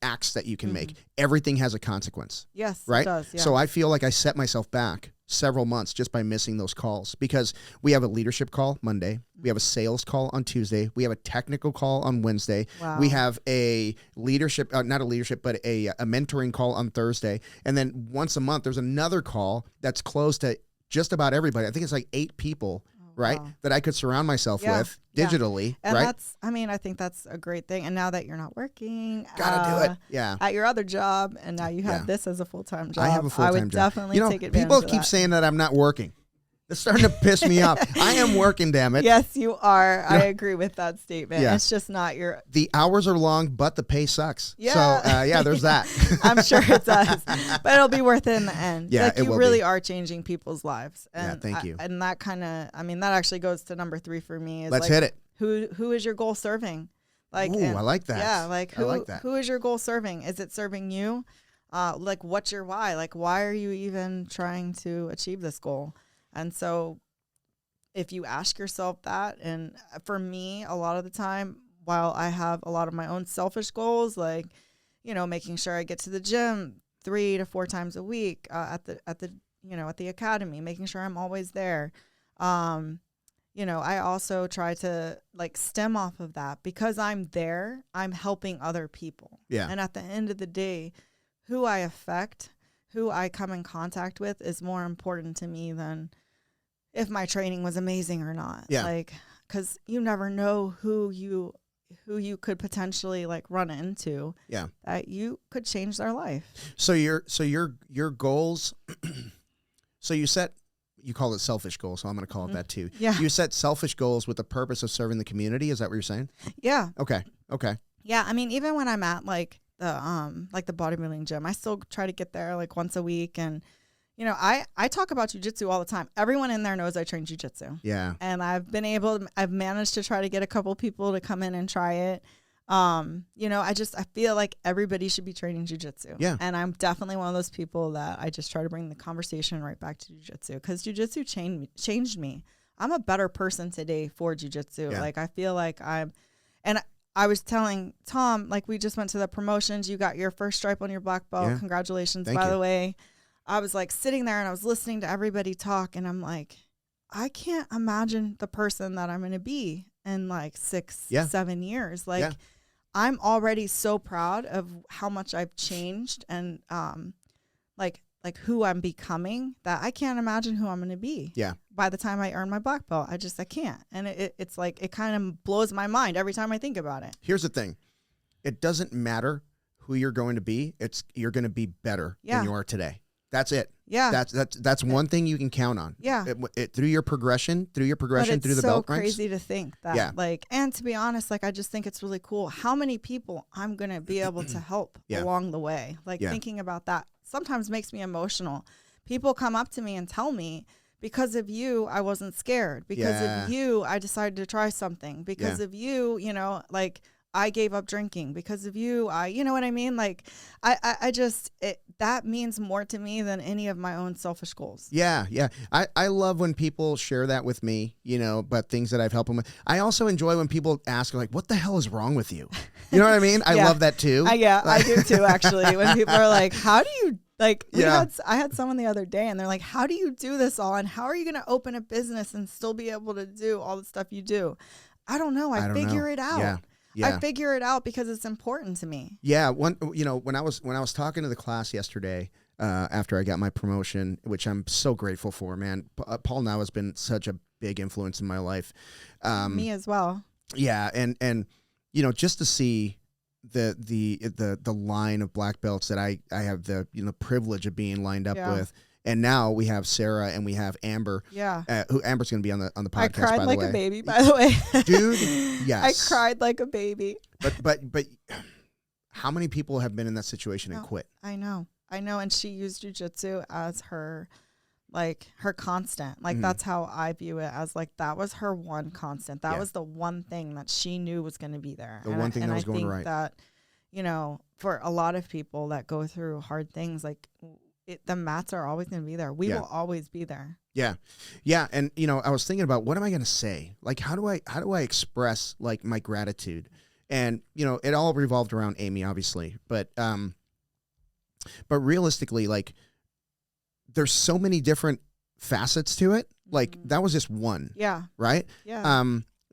acts that you can make. Everything has a consequence. Yes, right? It does, yeah. So I feel like I set myself back several months just by missing those calls, because we have a leadership call Monday. We have a sales call on Tuesday. We have a technical call on Wednesday. Wow. We have a leadership, not a leadership, but a mentoring call on Thursday. And then once a month, there's another call that's closed to just about everybody. I think it's like 8 people. Right, wow. That I could surround myself with digitally, and right? that's, I think that's a great thing. And now that you're not working, gotta do it, at your other job, and now you have this as a full-time job. I have a full-time job. I would definitely take advantage people of keep that. saying that I'm not working. It's starting to piss me off. I am working, damn it. Yes, you are. I agree with that statement. Yeah. It's just not your. The hours are long, but the pay sucks. Yeah. So there's that. I'm sure it does, but it'll be worth it in the end. Yeah, like you really are changing people's lives. And thank you. And that kind of, that actually goes to number 3 for me. Is Let's hit it. Who is your goal serving? Like, I like that. Yeah, like I like that. Who is your goal serving? Is it serving you? Like, what's your why? Like, why are you even trying to achieve this goal? And so, if you ask yourself that, and for me, a lot of the time, while I have a lot of my own selfish goals, like, making sure I get to the gym 3 to 4 times a week, at the academy, making sure I'm always there. I also try to like stem off of that, because I'm there, I'm helping other people. Yeah. And at the end of the day, who I affect, who I come in contact with, is more important to me than if my training was amazing or not. Yeah. Like, because you never know who you could potentially like run into. Yeah. That you could change their life. So your goals. So you call it selfish goals, so I'm going to call it that too. Yeah. You set selfish goals with the purpose of serving the community. Is that what you're saying? Yeah. Okay. Yeah. Even when I'm at like the bodybuilding gym, I still try to get there like once a week, and you know, I talk about jujitsu all the time. Everyone in there knows I train jujitsu. Yeah. And I've managed to try to get a couple people to come in and try it. You know, I feel like everybody should be training jujitsu. Yeah. And I'm definitely one of those people that I just try to bring the conversation right back to jujitsu, because jujitsu changed me. I'm a better person today for jujitsu. Yeah. Like, I feel like I was telling Tom, like, we just went to the promotions. You got your first stripe on your black belt. Yeah. Congratulations, Thank by you. the way. I was like sitting there and I was listening to everybody talk, and I'm like, I can't imagine the person that I'm going to be in like 6-7 years. Like, I'm already so proud of how much I've changed and like who I'm becoming, that I can't imagine who I'm going to be. Yeah. By the time I earn my black belt, I can't. And it's like, it kind of blows my mind every time I think about it. Here's the thing. It doesn't matter who you're going to be. You're going to be better than you are today. That's it. Yeah. That's one thing you can count on. Yeah. Through your progression, through the belt ranks. It's so crazy to think that, like, and to be honest, like, I just think it's really cool how many people I'm going to be able to help along the way. Like, thinking about that sometimes makes me emotional. People come up to me and tell me, because of you, I wasn't scared. Because of you, I decided to try something. Because of you, you know, like, I gave up drinking. Because of you, you know what I mean? Like, that means more to me than any of my own selfish goals. Yeah, yeah. I love when people share that with me, you know, but things that I've helped them with. I also enjoy when people ask, like, what the hell is wrong with you? You know what I mean? I love that too. I do too, actually. When people are like, how do you, like, I had someone the other day and they're like, how do you do this all? And how are you going to open a business and still be able to do all the stuff you do? I don't know. I figure it out. Yeah. Yeah. I figure it out because it's important to me. Yeah. When I was talking to the class yesterday, after I got my promotion, which I'm so grateful for, man. Paul now has been such a big influence in my life. Me as well. Yeah. And, you know, just to see the line of black belts that I have the, you know, privilege of being lined up with. And now we have Sarah and we have Amber. Yeah. Who Amber's going to be on the podcast, I cried by like the way. a baby, by the way. Dude, yes. I cried like a baby. But how many people have been in that situation and quit? I know. And she used jujitsu as her constant. Like, that's how I view it, as like, that was her one constant. That was the one thing that she knew was going to be there. The one thing that was going right. And I think that, you know, for a lot of people that go through hard things, like, the mats are always going to be there. We will always be there. Yeah. Yeah. And, you know, I was thinking about, what am I going to say? Like, how do I express, like, my gratitude? And, you know, it all revolved around Amy, obviously, but realistically, like, there's so many different facets to it. Like, that was just one. Yeah. Right. Yeah.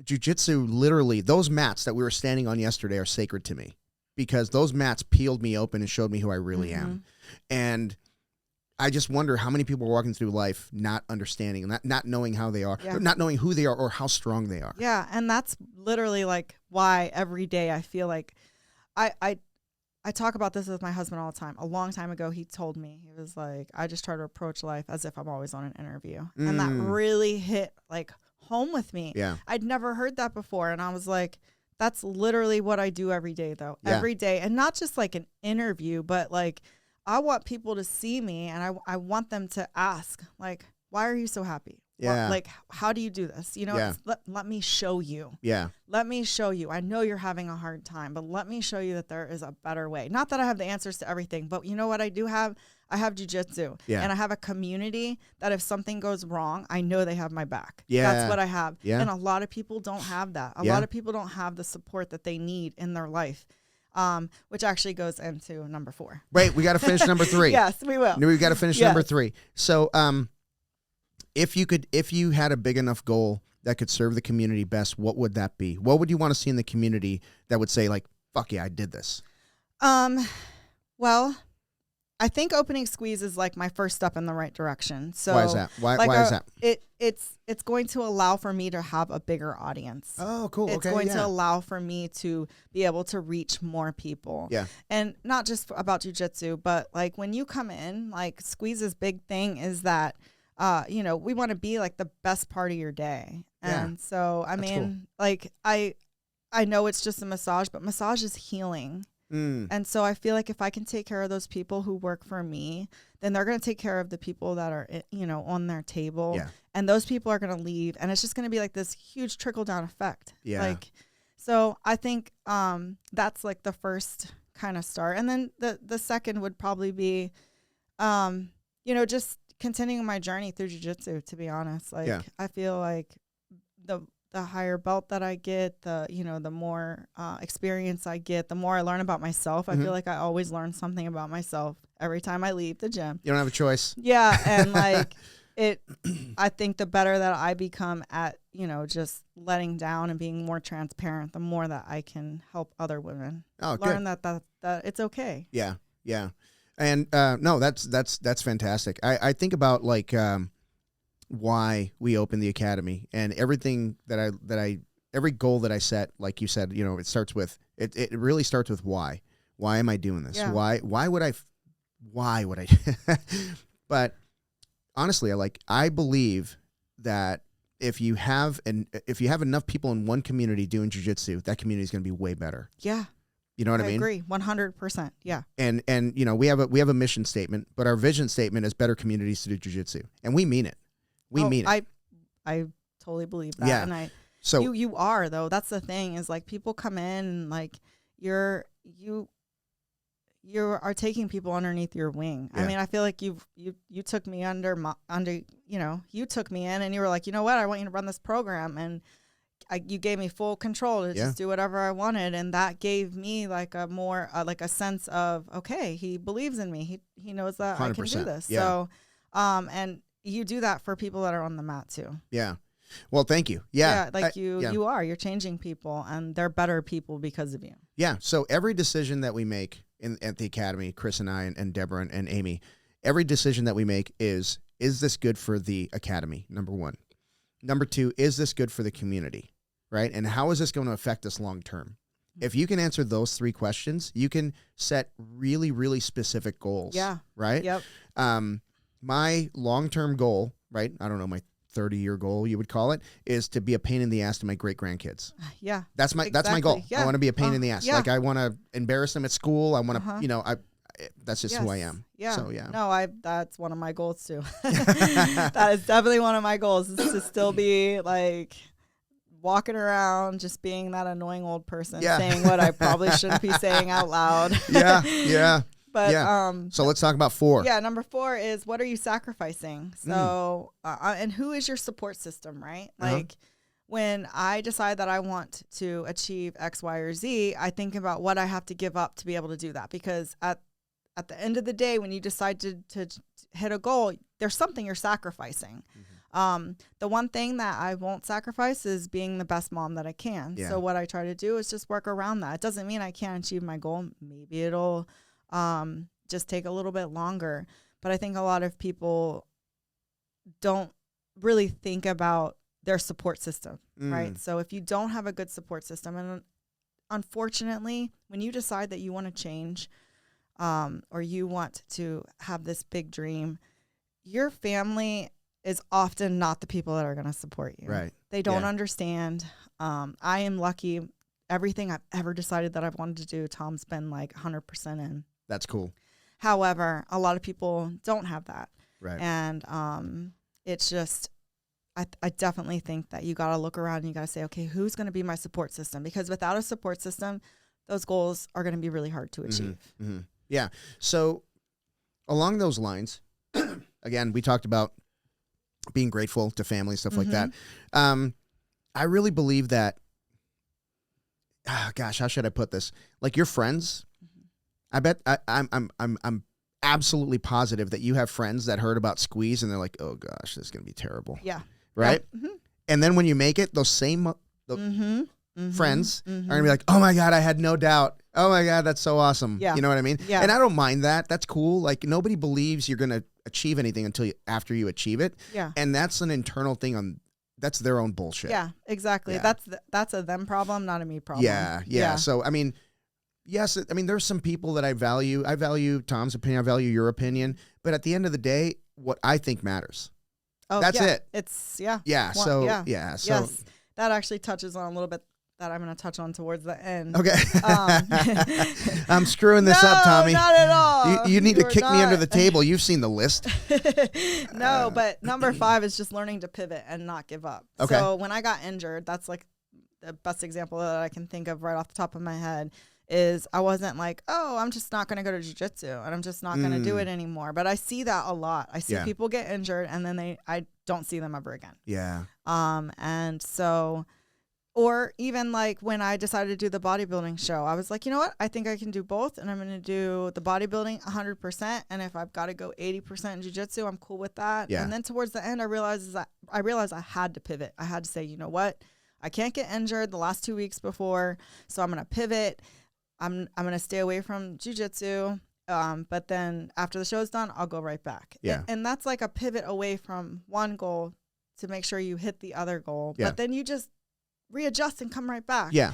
Jiu-jitsu, literally, those mats that we were standing on yesterday are sacred to me, because those mats peeled me open and showed me who I really am. And I just wonder how many people are walking through life not understanding, not knowing how they are, not knowing who they are or how strong they are. Yeah, and that's literally, like, why every day I feel like I talk about this with my husband all the time. A long time ago, he told me, he was like, I just try to approach life as if I'm always on an interview. And that really hit, like, home with me. Yeah. I'd never heard that before. And I was like, that's literally what I do every day, though. Yeah. Every day. And not just like an interview, but like, I want people to see me and I want them to ask, like, why are you so happy? Yeah. Like, how do you do this? You know, it's, let me show you. Yeah. Let me show you. I know you're having a hard time, but let me show you that there is a better way. Not that I have the answers to everything, but you know what I do have? I have jiu-jitsu. Yeah. And I have a community that if something goes wrong, I know they have my back. Yeah. That's what I have. Yeah. And a lot of people don't have that. A lot of people don't have the support that they need in their life. Which actually goes into number 4. Wait, we got to finish number 3. Yes, we will. No, we got to finish number 3. So, if you had a big enough goal that could serve the community best, what would that be? What would you want to see in the community that would say, like, fuck yeah, I did this? Well, I think opening Squeeze is like my first step in the right direction. So why is that? Why is that? It's going to allow for me to have a bigger audience. Oh, cool. It's going to allow for me to be able to reach more people. Yeah. And not just about jiu-jitsu, but like when you come in, like Squeeze's big thing is that, you know, we want to be like the best part of your day. And so, I mean, cool. Like I know it's just a massage, but massage is healing. And so I feel like if I can take care of those people who work for me, then they're going to take care of the people that are, on their table. Yeah. And those people are going to leave. And it's just going to be like this huge trickle down effect. Yeah. So I think that's like the first kind of start. And then the second would probably be, just continuing my journey through jiu-jitsu, to be honest. I feel like the higher belt that I get, the more experience I get, the more I learn about myself. I feel like I always learn something about myself every time I leave the gym. You don't have a choice. Yeah. And I think the better that I become at, just letting down and being more transparent, the more that I can help other women learn that it's okay. Yeah. Yeah. And no, that's fantastic. I think about why we opened the academy and everything every goal that I set, like you said, it starts with, it really starts with why. Why am I doing this? Yeah. Why would I? But honestly, I believe that if you have enough people in one community doing jiu-jitsu, that community is going to be way better. Yeah. You know what I mean? I agree. 100%. Yeah. And we have a mission statement, but our vision statement is better communities to do jiu-jitsu. And we mean it. We mean it. I totally believe that. Yeah. And so you are, though. That's the thing, is people come in and you are taking people underneath your wing. Yeah. I mean, I feel like you took me you took me in and you were like, you know what? I want you to run this program. And you gave me full control to just do whatever I wanted. And that gave me a more, a sense of, okay, he believes in me. He knows that 100%. I can do this. Yeah. So, and you do that for people that are on the mat too. Yeah. Well, thank you. Yeah. You're changing people and they're better people because of you. Yeah. So every decision that we make at the academy, Chris and I and Deborah and Amy, every decision that we make is this good for the academy? Number one. Number two, is this good for the community? Right? And how is this going to affect us long term? If you can answer those three questions, you can set really, really specific goals. Yeah. Right? Yep. My long-term goal, right? I don't know, my 30-year goal, you would call it, is to be a pain in the ass to my great-grandkids. Yeah. That's my goal. Yeah. I want to be a pain in the ass. Yeah. I want to embarrass them at school. I want to, that's just who I am. Yeah. So, yeah. No, that's one of my goals too. That is definitely one of my goals, is to still be walking around, just being that annoying old person, saying what I probably shouldn't be saying out loud. Yeah. Yeah. But so let's talk about 4. Yeah, number 4 is, what are you sacrificing? So and who is your support system, right? When I decide that I want to achieve X, Y, or Z, I think about what I have to give up to be able to do that. Because at the end of the day, when you decide to hit a goal, there's something you're sacrificing. The one thing that I won't sacrifice is being the best mom that I can. Yeah. So what I try to do is just work around that. It doesn't mean I can't achieve my goal. Maybe it'll just take a little bit longer. But I think a lot of people don't really think about their support system, right? So if you don't have a good support system, and unfortunately, when you decide that you want to change, or you want to have this big dream, your family is often not the people that are going to support you. Right. They don't understand. I am lucky. Everything I've ever decided that I've wanted to do, Tom's been 100% in. That's cool. However, a lot of people don't have that. Right. And it's just, I definitely think that you got to look around and you got to say, okay, who's going to be my support system? Because without a support system, those goals are going to be really hard to achieve. Mm-hmm. Yeah. So along those lines, again, we talked about being grateful to family, stuff like that. I really believe that, how should I put this? Your friends, I bet I'm absolutely positive that you have friends that heard about Squeeze and they're like, oh gosh, this is going to be terrible. Yeah. Right. Yeah. Mm-hmm. And then when you make it, those same friends are going to be like, oh my God, I had no doubt. Oh my God, that's so awesome. Yeah. You know what I mean? Yeah. And I don't mind that. That's cool. Nobody believes you're going to achieve anything until after you achieve it. Yeah. And that's an internal thing that's their own bullshit. Yeah, exactly. Yeah. That's a them problem, not a me problem. Yeah. So, yes, there's some people that I value. I value Tom's opinion. I value your opinion. But at the end of the day, what I think matters. Oh, that's it. It's, Yeah. So, yes, that actually touches on a little bit that I'm going to touch on towards the end. Okay. I'm screwing this up, Tommy. Not at all. You need to kick me under the table. You've seen the list. No, but number 5 is just learning to pivot and not give up. Okay. So when I got injured, that's like the best example that I can think of right off the top of my head is I wasn't like, oh, I'm just not going to go to jiu-jitsu and I'm just not going to do it anymore. But I see that a lot. I see people get injured and then I don't see them ever again. Yeah. And so, or even like when I decided to do the bodybuilding show, I was like, you know what? I think I can do both and I'm going to do the bodybuilding 100%. And if I've got to go 80% in jiu-jitsu, I'm cool with that. Yeah. And then towards the end, I realized I had to pivot. I had to say, you know what? I can't get injured the last 2 weeks before, so I'm going to pivot. I'm going to stay away from jiu-jitsu, but then after the show's done, I'll go right back. Yeah. And that's like a pivot away from one goal to make sure you hit the other goal. Yeah. But then you just readjust and come right back. Yeah.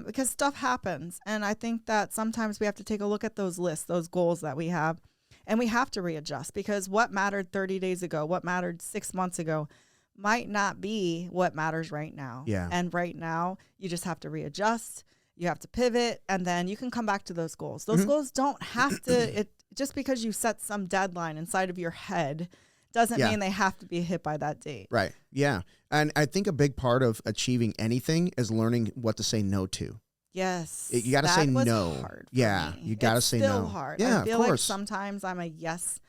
Because stuff happens. And I think that sometimes we have to take a look at those lists, those goals that we have, and we have to readjust because what mattered 30 days ago, what mattered 6 months ago, might not be what matters right now. Yeah. And right now, you just have to readjust. You have to pivot, and then you can come back to those goals. Those goals don't have to, just because you set some deadline inside of your head doesn't mean they have to be hit by that date. Right. Yeah. And I think a big part of achieving anything is learning what to say no to. Yes. You got to say no. Hard for me. You got to say no. It's still hard. Yeah, I feel of course. like sometimes I'm a yes.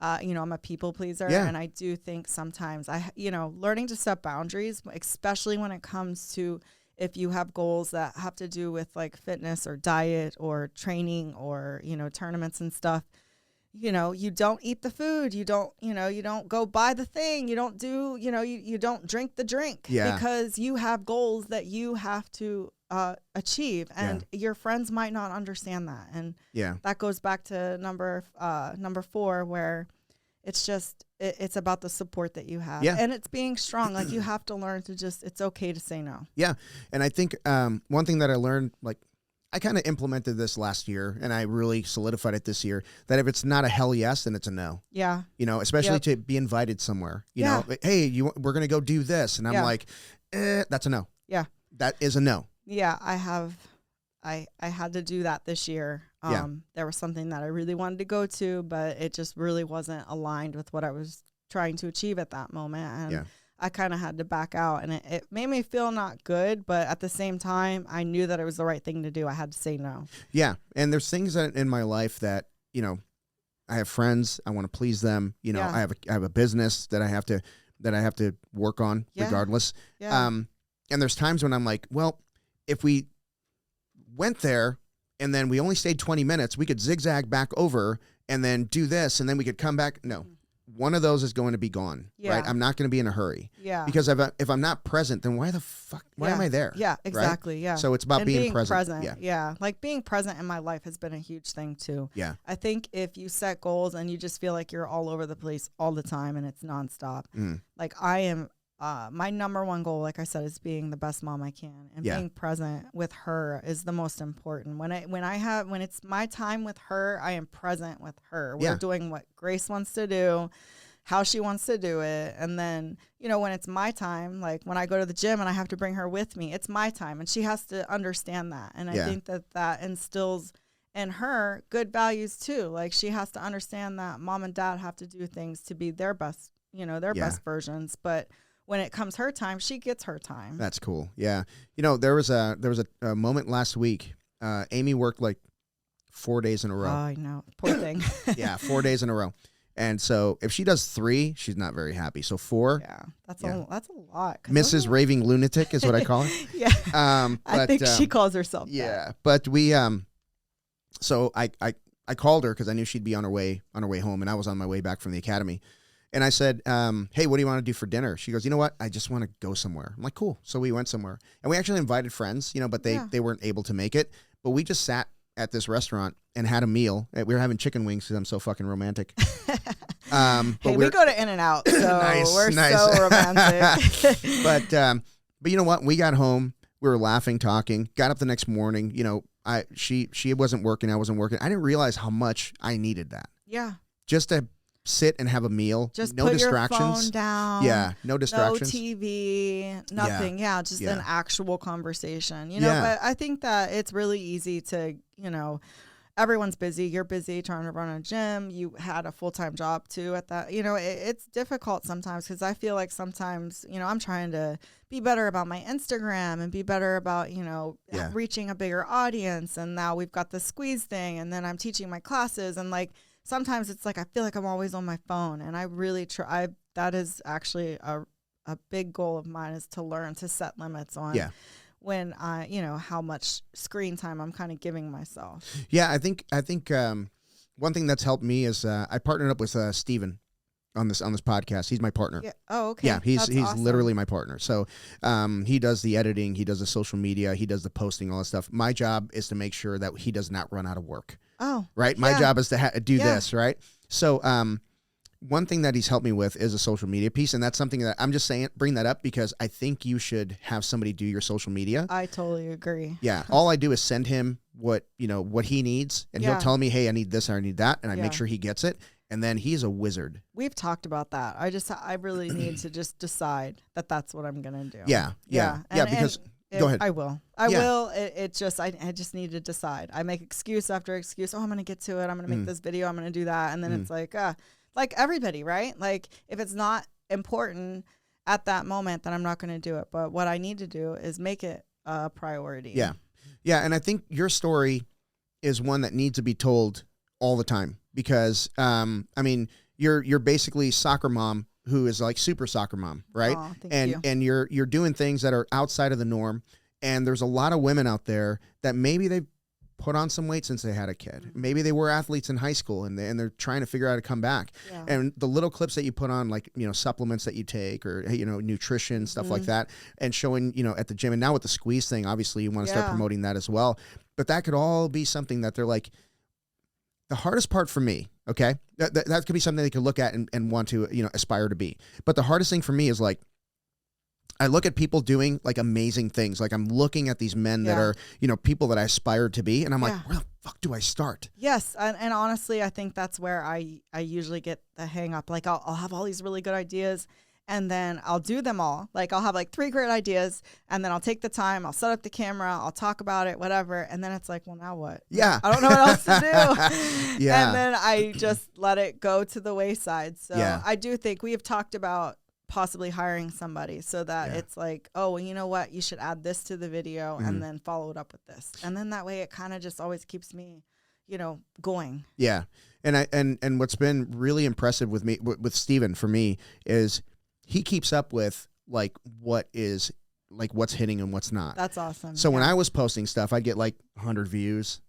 I'm a people pleaser, and I do think sometimes learning to set boundaries, especially when it comes to if you have goals that have to do with like fitness or diet or training or, tournaments and stuff, you don't eat the food, you don't go buy the thing, you don't do, you don't drink the drink because you have goals that you have to achieve, and your friends might not understand that. And that goes back to number 4, where it's just, it's about the support that you have. And it's being strong. Like you have to learn to just, it's okay to say no. Yeah. And I think one thing that I learned, like I kind of implemented this last year and I really solidified it this year, that if it's not a hell yes, then it's a no. Yeah. Especially to be invited somewhere, you know, hey, we're going to go do this. And I'm like, that's a no. Yeah. That is a no. Yeah. I had to do that this year. There was something that I really wanted to go to, but it just really wasn't aligned with what I was trying to achieve at that moment. And I kind of had to back out, and it made me feel not good, but at the same time, I knew that it was the right thing to do. I had to say no. Yeah. And there's things that in my life that, I have friends, I want to please them. I have a business that I have to work on regardless. Yeah. And there's times when I'm like, well, if we went there and then we only stayed 20 minutes, we could zigzag back over and then do this and then we could come back. No, one of those is going to be gone, right? I'm not going to be in a hurry. Yeah. Because if I'm not present, then why am I there? Yeah, exactly. Right? Yeah. So it's about being present. Yeah. Like being present in my life has been a huge thing too. Yeah. I think if you set goals and you just feel like you're all over the place all the time and it's nonstop, like I am, my number one goal, like I said, is being the best mom I can, and being present with her is the most important. When it's my time with her, I am present with her. We're doing what Grace wants to do, how she wants to do it. And then, when it's my time, like when I go to the gym and I have to bring her with me, it's my time and she has to understand that. And I think that instills in her good values too. Like she has to understand that mom and dad have to do things to be their best, best versions. But when it comes her time, she gets her time. That's cool. Yeah. There was a moment last week. Amy worked like 4 days in a row. Oh, I know. Poor thing. 4 days in a row. And so if she does 3, she's not very happy. So 4. Yeah. That's a lot. Mrs. Raving Lunatic is what I call her. I think she calls herself that. Yeah. But we, so I called her because I knew she'd be on her way home, and I was on my way back from the academy. And I said, hey, what do you want to do for dinner? She goes, you know what? I just want to go somewhere. I'm like, cool. So we went somewhere. And we actually invited friends, but they weren't able to make it. But we just sat at this restaurant and had a meal. We were having chicken wings because I'm so fucking romantic. Hey, we go to In-N-Out, so we're so romantic. But you know what? We got home. We were laughing, talking. Got up the next morning. She wasn't working. I wasn't working. I didn't realize how much I needed that. Yeah. Just to sit and have a meal. Just no put distractions. your phone down. Yeah, no distractions. No TV, nothing. Yeah, just Yeah. an actual conversation. You know, but I think that it's really easy to, you know, everyone's busy. You're busy trying to run a gym. You had a full-time job too at that. You know, it's difficult sometimes because I feel like sometimes, you know, I'm trying to be better about my Instagram and be better about, you know, reaching a bigger audience. And now we've got the squeeze thing, and then I'm teaching my classes, and like sometimes it's like I feel like I'm always on my phone, and I really try. That is actually a big goal of mine, is to learn to set limits on when I, you know, how much screen time I'm kind of giving myself. Yeah, I think one thing that's helped me is I partnered up with Steven on this podcast. He's my partner. Yeah. Oh, okay. Yeah, he's awesome. literally my partner. So he does the editing, he does the social media, he does the posting, all that stuff. My job is to make sure that he does not run out of work. Oh, right. My job is to do this, right? So one thing that he's helped me with is a social media piece, and that's something that I'm just saying, bring that up because I think you should have somebody do your social media. I totally agree. Yeah. All I do is send him what he needs, and he'll tell me, hey, I need this or I need that, and I make sure he gets it. And then he's a wizard. We've talked about that. I really need to just decide that that's what I'm going to do. Yeah. Because go ahead. I will. It just, I just need to decide. I make excuse after excuse. Oh, I'm going to get to it. I'm going to make this video. I'm going to do that. And then it's like everybody, right? Like if it's not important at that moment, then I'm not going to do it. But what I need to do is make it a priority. Yeah. Yeah. And I think your story is one that needs to be told all the time because, I mean, you're basically soccer mom who is like super soccer mom, right? Oh, and you're doing things that are outside of the norm. And there's a lot of women out there that maybe they've put on some weight since they had a kid. Mm-hmm. Maybe they were athletes in high school and they're trying to figure out how to come back. Yeah. And the little clips that you put on, like, you know, supplements that you take or, you know, nutrition, stuff like that, and showing, you know, at the gym. And now with the squeeze thing, obviously you want to start promoting that as well. But that could all be something that they're like, the hardest part for me, okay, that could be something they could look at and want to, you know, aspire to be. But the hardest thing for me is like, I look at people doing like amazing things. Like I'm looking at these men that are, you know, people that I aspire to be. And I'm like, where the fuck do I start? Yes. And honestly, I think that's where I usually get the hang up. Like I'll have all these really good ideas and then I'll do them all. Like I'll have like 3 great ideas and then I'll take the time, I'll set up the camera, I'll talk about it, whatever. And then it's like, well, now what? Yeah. I don't know what else to do. And then I just let it go to the wayside. So I do think we have talked about possibly hiring somebody so that it's like, oh, well, you know what? You should add this to the video and then follow it up with this. And then that way it kind of just always keeps me, you know, going. Yeah. And what's been really impressive with me, with Steven for me, is he keeps up with like what is like what's hitting and what's not. That's awesome. So when I was posting stuff, I'd get like 100 views.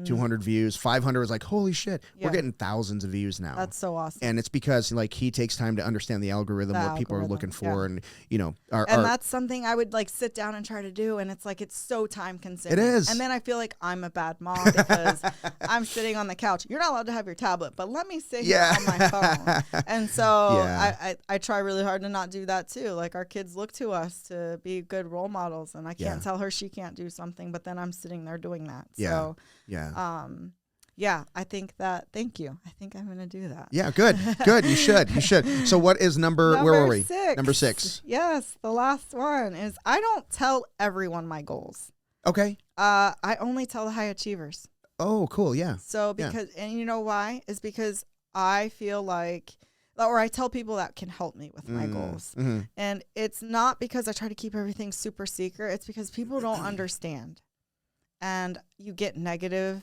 200 views, 500 was like, holy shit, we're getting thousands of views now. That's so awesome. And it's because like he takes time to understand the algorithm, what people are looking for, and you know, that's something I would like sit down and try to do, and it's like it's so time consuming. It is. And then I feel like I'm a bad mom because I'm sitting on the couch. You're not allowed to have your tablet, but let me sit here on my phone. And so I try really hard to not do that too. Like our kids look to us to be good role models, and I can't tell her she can't do something, but then I'm sitting there doing that. So I think that, thank you. I think I'm going to do that. Yeah, good. You should. So what is number where were we? 6. Number 6. Yes. The last one is I don't tell everyone my goals. Okay. I only tell the high achievers. Oh, cool. Yeah. So and you know why? Is because I feel like, or I tell people that can help me with my goals. Mm-hmm. And it's not because I try to keep everything super secret. It's because people don't understand. And you get negativity,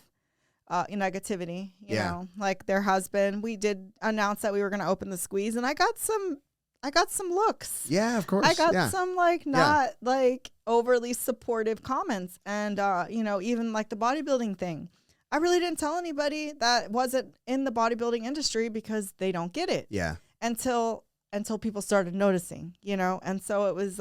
you know, like their husband. We did announce that we were going to open the squeeze, and I got some looks. Yeah, of course. I got some like not like overly supportive comments, and you know, even like the bodybuilding thing. I really didn't tell anybody that wasn't in the bodybuilding industry because they don't get it. Yeah. Until people started noticing, you know, and so it was.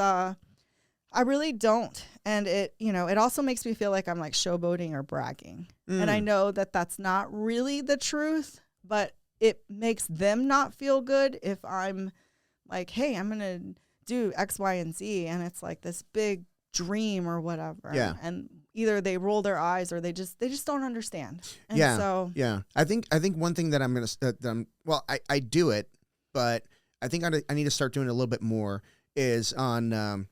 I really don't. And it, you know, it also makes me feel like I'm like showboating or bragging. And I know that that's not really the truth, but it makes them not feel good if I'm like, hey, I'm going to do X, Y, and Z. And it's like this big dream or whatever. Yeah. And either they roll their eyes or they just don't understand. And Yeah. so Yeah. I think one thing that I'm going to, I do it, but I think I need to start doing it a little bit more is on,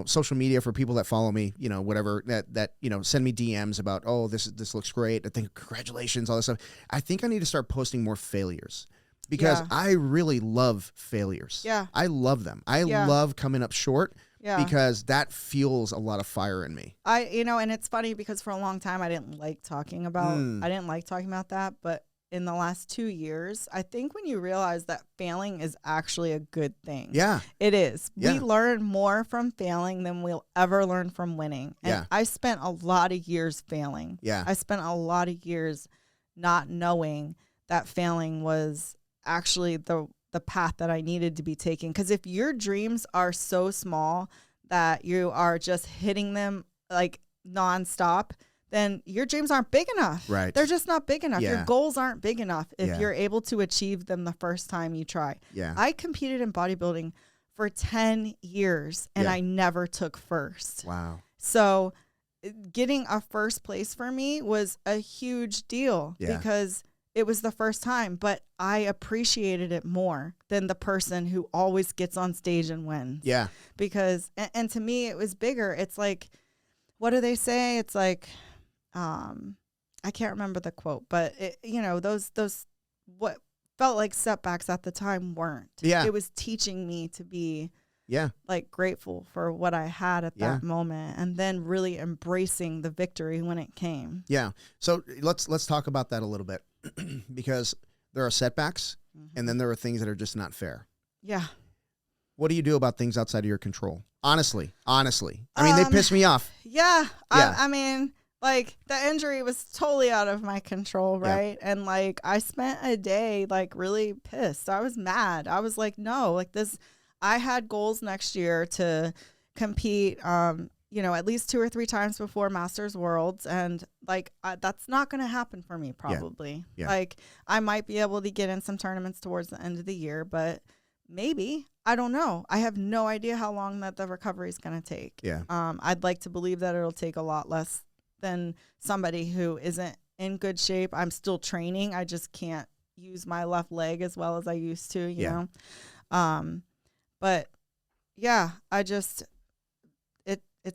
social media for people that follow me, whatever that, send me DMs about, oh, this looks great. I think congratulations, all this stuff. I think I need to start posting more failures because I really love failures. Yeah. I love them. I love coming up short because that fuels a lot of fire in me. And it's funny because for a long time I didn't like talking about that. But in the last 2 years, I think when you realize that failing is actually a good thing. Yeah. It is. Yeah. We learn more from failing than we'll ever learn from winning. And I spent a lot of years failing. Yeah. I spent a lot of years not knowing that failing was actually the path that I needed to be taking. Because if your dreams are so small that you are just hitting them like nonstop, then your dreams aren't big enough. Right. They're just not big enough. Yeah. Your goals aren't big enough if you're able to achieve them the first time you try. Yeah. I competed in bodybuilding for 10 years and I never took first. Wow. So getting a first place for me was a huge deal because it was the first time, but I appreciated it more than the person who always gets on stage and wins. Yeah. Because, and to me, it was bigger. It's like, what do they say? It's like, I can't remember the quote, but those what felt like setbacks at the time weren't. Yeah. It was teaching me to be like grateful for what I had at that moment and then really embracing the victory when it came. Yeah. So let's talk about that a little bit because there are setbacks and then there are things that are just not fair. Yeah. What do you do about things outside of your control? Honestly. I mean, they piss me off. Yeah. I mean, like the injury was totally out of my control, right? And like I spent a day like really pissed. I was mad. I was like, no, like this, I had goals next year to compete, at least 2 or 3 times before Masters Worlds. And like, that's not going to happen for me probably. Yeah. Like I might be able to get in some tournaments towards the end of the year, but maybe. I don't know. I have no idea how long that the recovery is going to take. Yeah. I'd like to believe that it'll take a lot less than somebody who isn't in good shape. I'm still training. I just can't use my left leg as well as I used to, you know? But yeah, it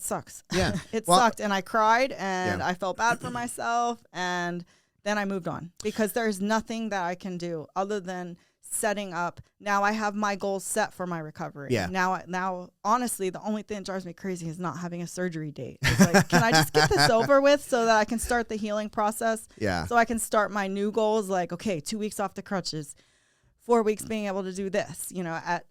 sucks. Yeah. It sucked. And I cried and I felt bad for myself. And then I moved on because there's nothing that I can do other than setting up. Now I have my goals set for my recovery. Yeah. Now, honestly, the only thing that drives me crazy is not having a surgery date. It's like, can I just get this over with so that I can start the healing process? Yeah. So I can start my new goals. Like, okay, 2 weeks off the crutches, 4 weeks being able to do this. At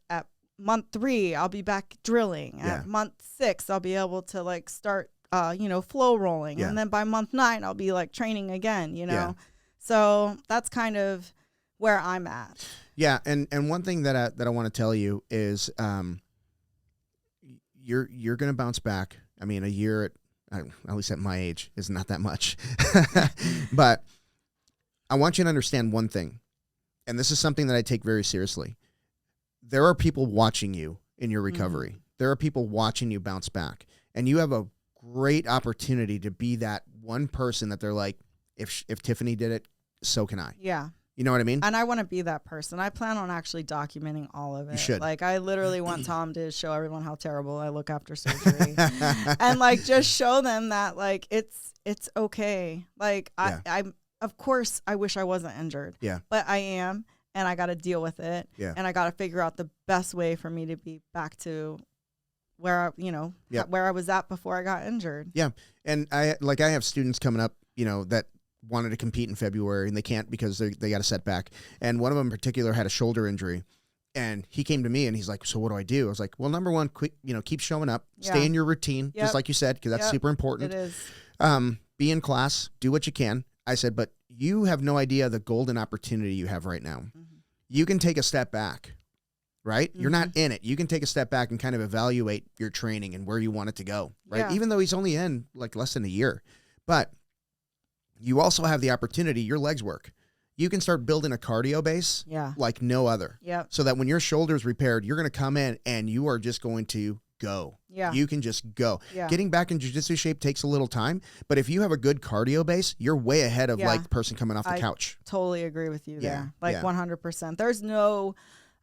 month 3, I'll be back drilling. At month 6, I'll be able to like start, flow rolling. Yeah. And then by month 9, I'll be like training again. Yeah. So that's kind of where I'm at. Yeah, and one thing that I want to tell you is you're going to bounce back. I mean, a year at least at my age is not that much. But I want you to understand one thing, and this is something that I take very seriously. There are people watching you in your recovery. There are people watching you bounce back, and you have a great opportunity to be that one person that they're like, if Tiffany did it, so can I. Yeah. You know what I mean? And I want to be that person. I plan on actually documenting all of it. You should. Like, I literally want Tom to show everyone how terrible I look after surgery. And, like, just show them that, like, it's okay. Like, I'm of course, I wish I wasn't injured. Yeah. But I am, and I got to deal with it. Yeah. And I got to figure out the best way for me to be back to where, where I was at before I got injured. Yeah. And I have students coming up, that wanted to compete in February and they can't because they got a setback. And one of them in particular had a shoulder injury, and he came to me and he's like, so what do I do? I was like, well, number one, keep showing up, stay in your routine, just like you said, because that's super important. It is. Be in class, do what you can. I said, but you have no idea the golden opportunity you have right now. Mm-hmm. You can take a step back, right? Mm-hmm. You're not in it. You can take a step back and kind of evaluate your training and where you want it to go, right? Yeah. Even though he's only in like less than a year, but you also have the opportunity, your legs work. You can start building a cardio base like no other. Yep. So that when your shoulder's repaired, you're going to come in and you are just going to go. Yeah. You can just go. Yeah. Getting back in jiu-jitsu shape takes a little time, but if you have a good cardio base, you're way ahead of like the person coming off the couch. Totally agree with you there. Like yeah. 100%. There's no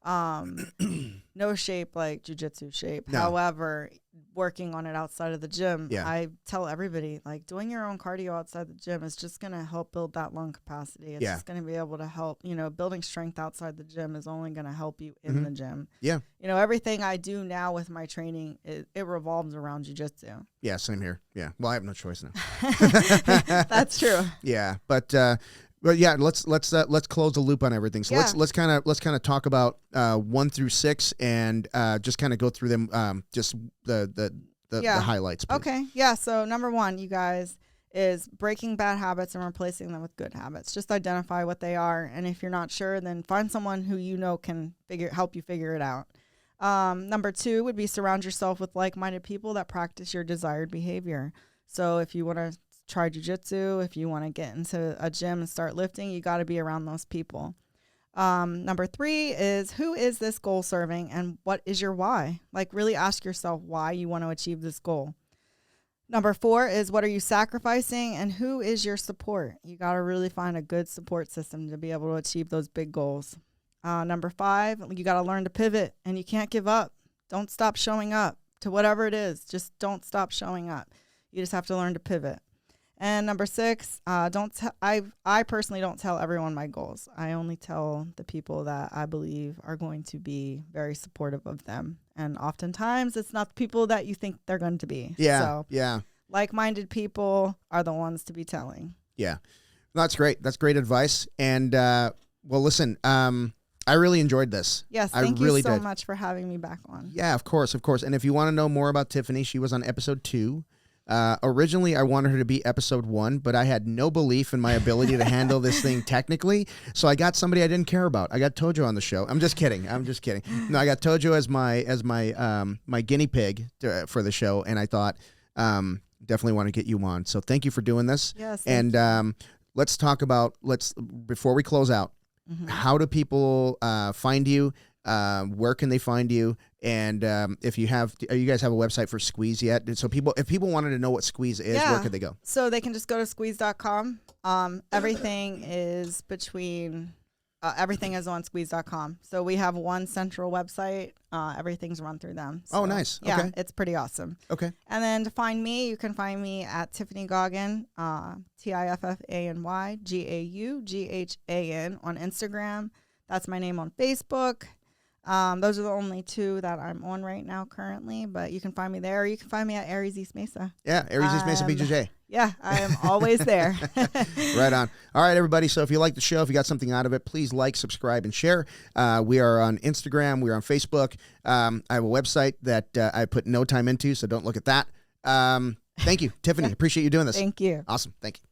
no shape like jiu-jitsu shape. No. However, working on it outside of the gym, Yeah. I tell everybody, like, doing your own cardio outside the gym is just going to help build that lung capacity. It's just going to be able to help, building strength outside the gym is only going to help you in the gym. Yeah. Everything I do now with my training, it revolves around jiu-jitsu. Yeah, same here. Yeah. Well, I have no choice now. That's true. Yeah, but yeah, let's close the loop on everything. So let's kind of talk about 1 through 6 and just kind of go through them. Just the highlights. Please. Okay. Yeah. So number 1, you guys, is breaking bad habits and replacing them with good habits. Just identify what they are, and if you're not sure, then find someone who can help you figure it out. Number 2 would be surround yourself with like-minded people that practice your desired behavior. So if you want to try jiu-jitsu, if you want to get into a gym and start lifting, you got to be around those people. Number 3 is, who is this goal serving and what is your why? Like, really ask yourself why you want to achieve this goal. Number 4 is, what are you sacrificing and who is your support? You got to really find a good support system to be able to achieve those big goals. Number 5, you got to learn to pivot, and you can't give up. Don't stop showing up to whatever it is. Just don't stop showing up. You just have to learn to pivot. And number 6, I personally don't tell everyone my goals. I only tell the people that I believe are going to be very supportive of them. And oftentimes it's not the people that you think they're going to be. Yeah. So yeah. Like-minded people are the ones to be telling. Yeah. That's great. That's great advice. And well, listen, I really enjoyed this. Yes, thank you so much for having me back on. Yeah, of course, of course. And if you want to know more about Tiffany, she was on episode 2. Originally, I wanted her to be episode 1, but I had no belief in my ability to handle this thing technically. So I got somebody I didn't care about. I got Tojo on the show. I'm just kidding. No, I got Tojo as my guinea pig for the show, and I thought definitely want to get you on. So thank you for doing this. Yes. And let's talk about before we close out. Mm-hmm. How do people find you? Where can they find you? And if you guys have a website for Squeeze yet? So if people wanted to know what Squeeze is, where could they go? So they can just go to squeeze.com. Everything is everything is on squeeze.com. So we have one central website. Everything's run through them. So, oh, nice. Yeah, okay. It's pretty awesome. Okay. And then to find me, you can find me at Tiffany Gaughan, Tiffany Gaughan on Instagram. That's my name on Facebook. Those are the only 2 that I'm on right now currently, but you can find me there. Or you can find me at Aries East Mesa. Yeah, Aries East Mesa BJJ. Yeah, I am always there. Right on. All right, everybody. So if you like the show, if you got something out of it, please like, subscribe, and share. We are on Instagram. We are on Facebook. I have a website that I put no time into, so don't look at that. Thank you, Tiffany. Appreciate you doing this. Thank you. Awesome. Thank you.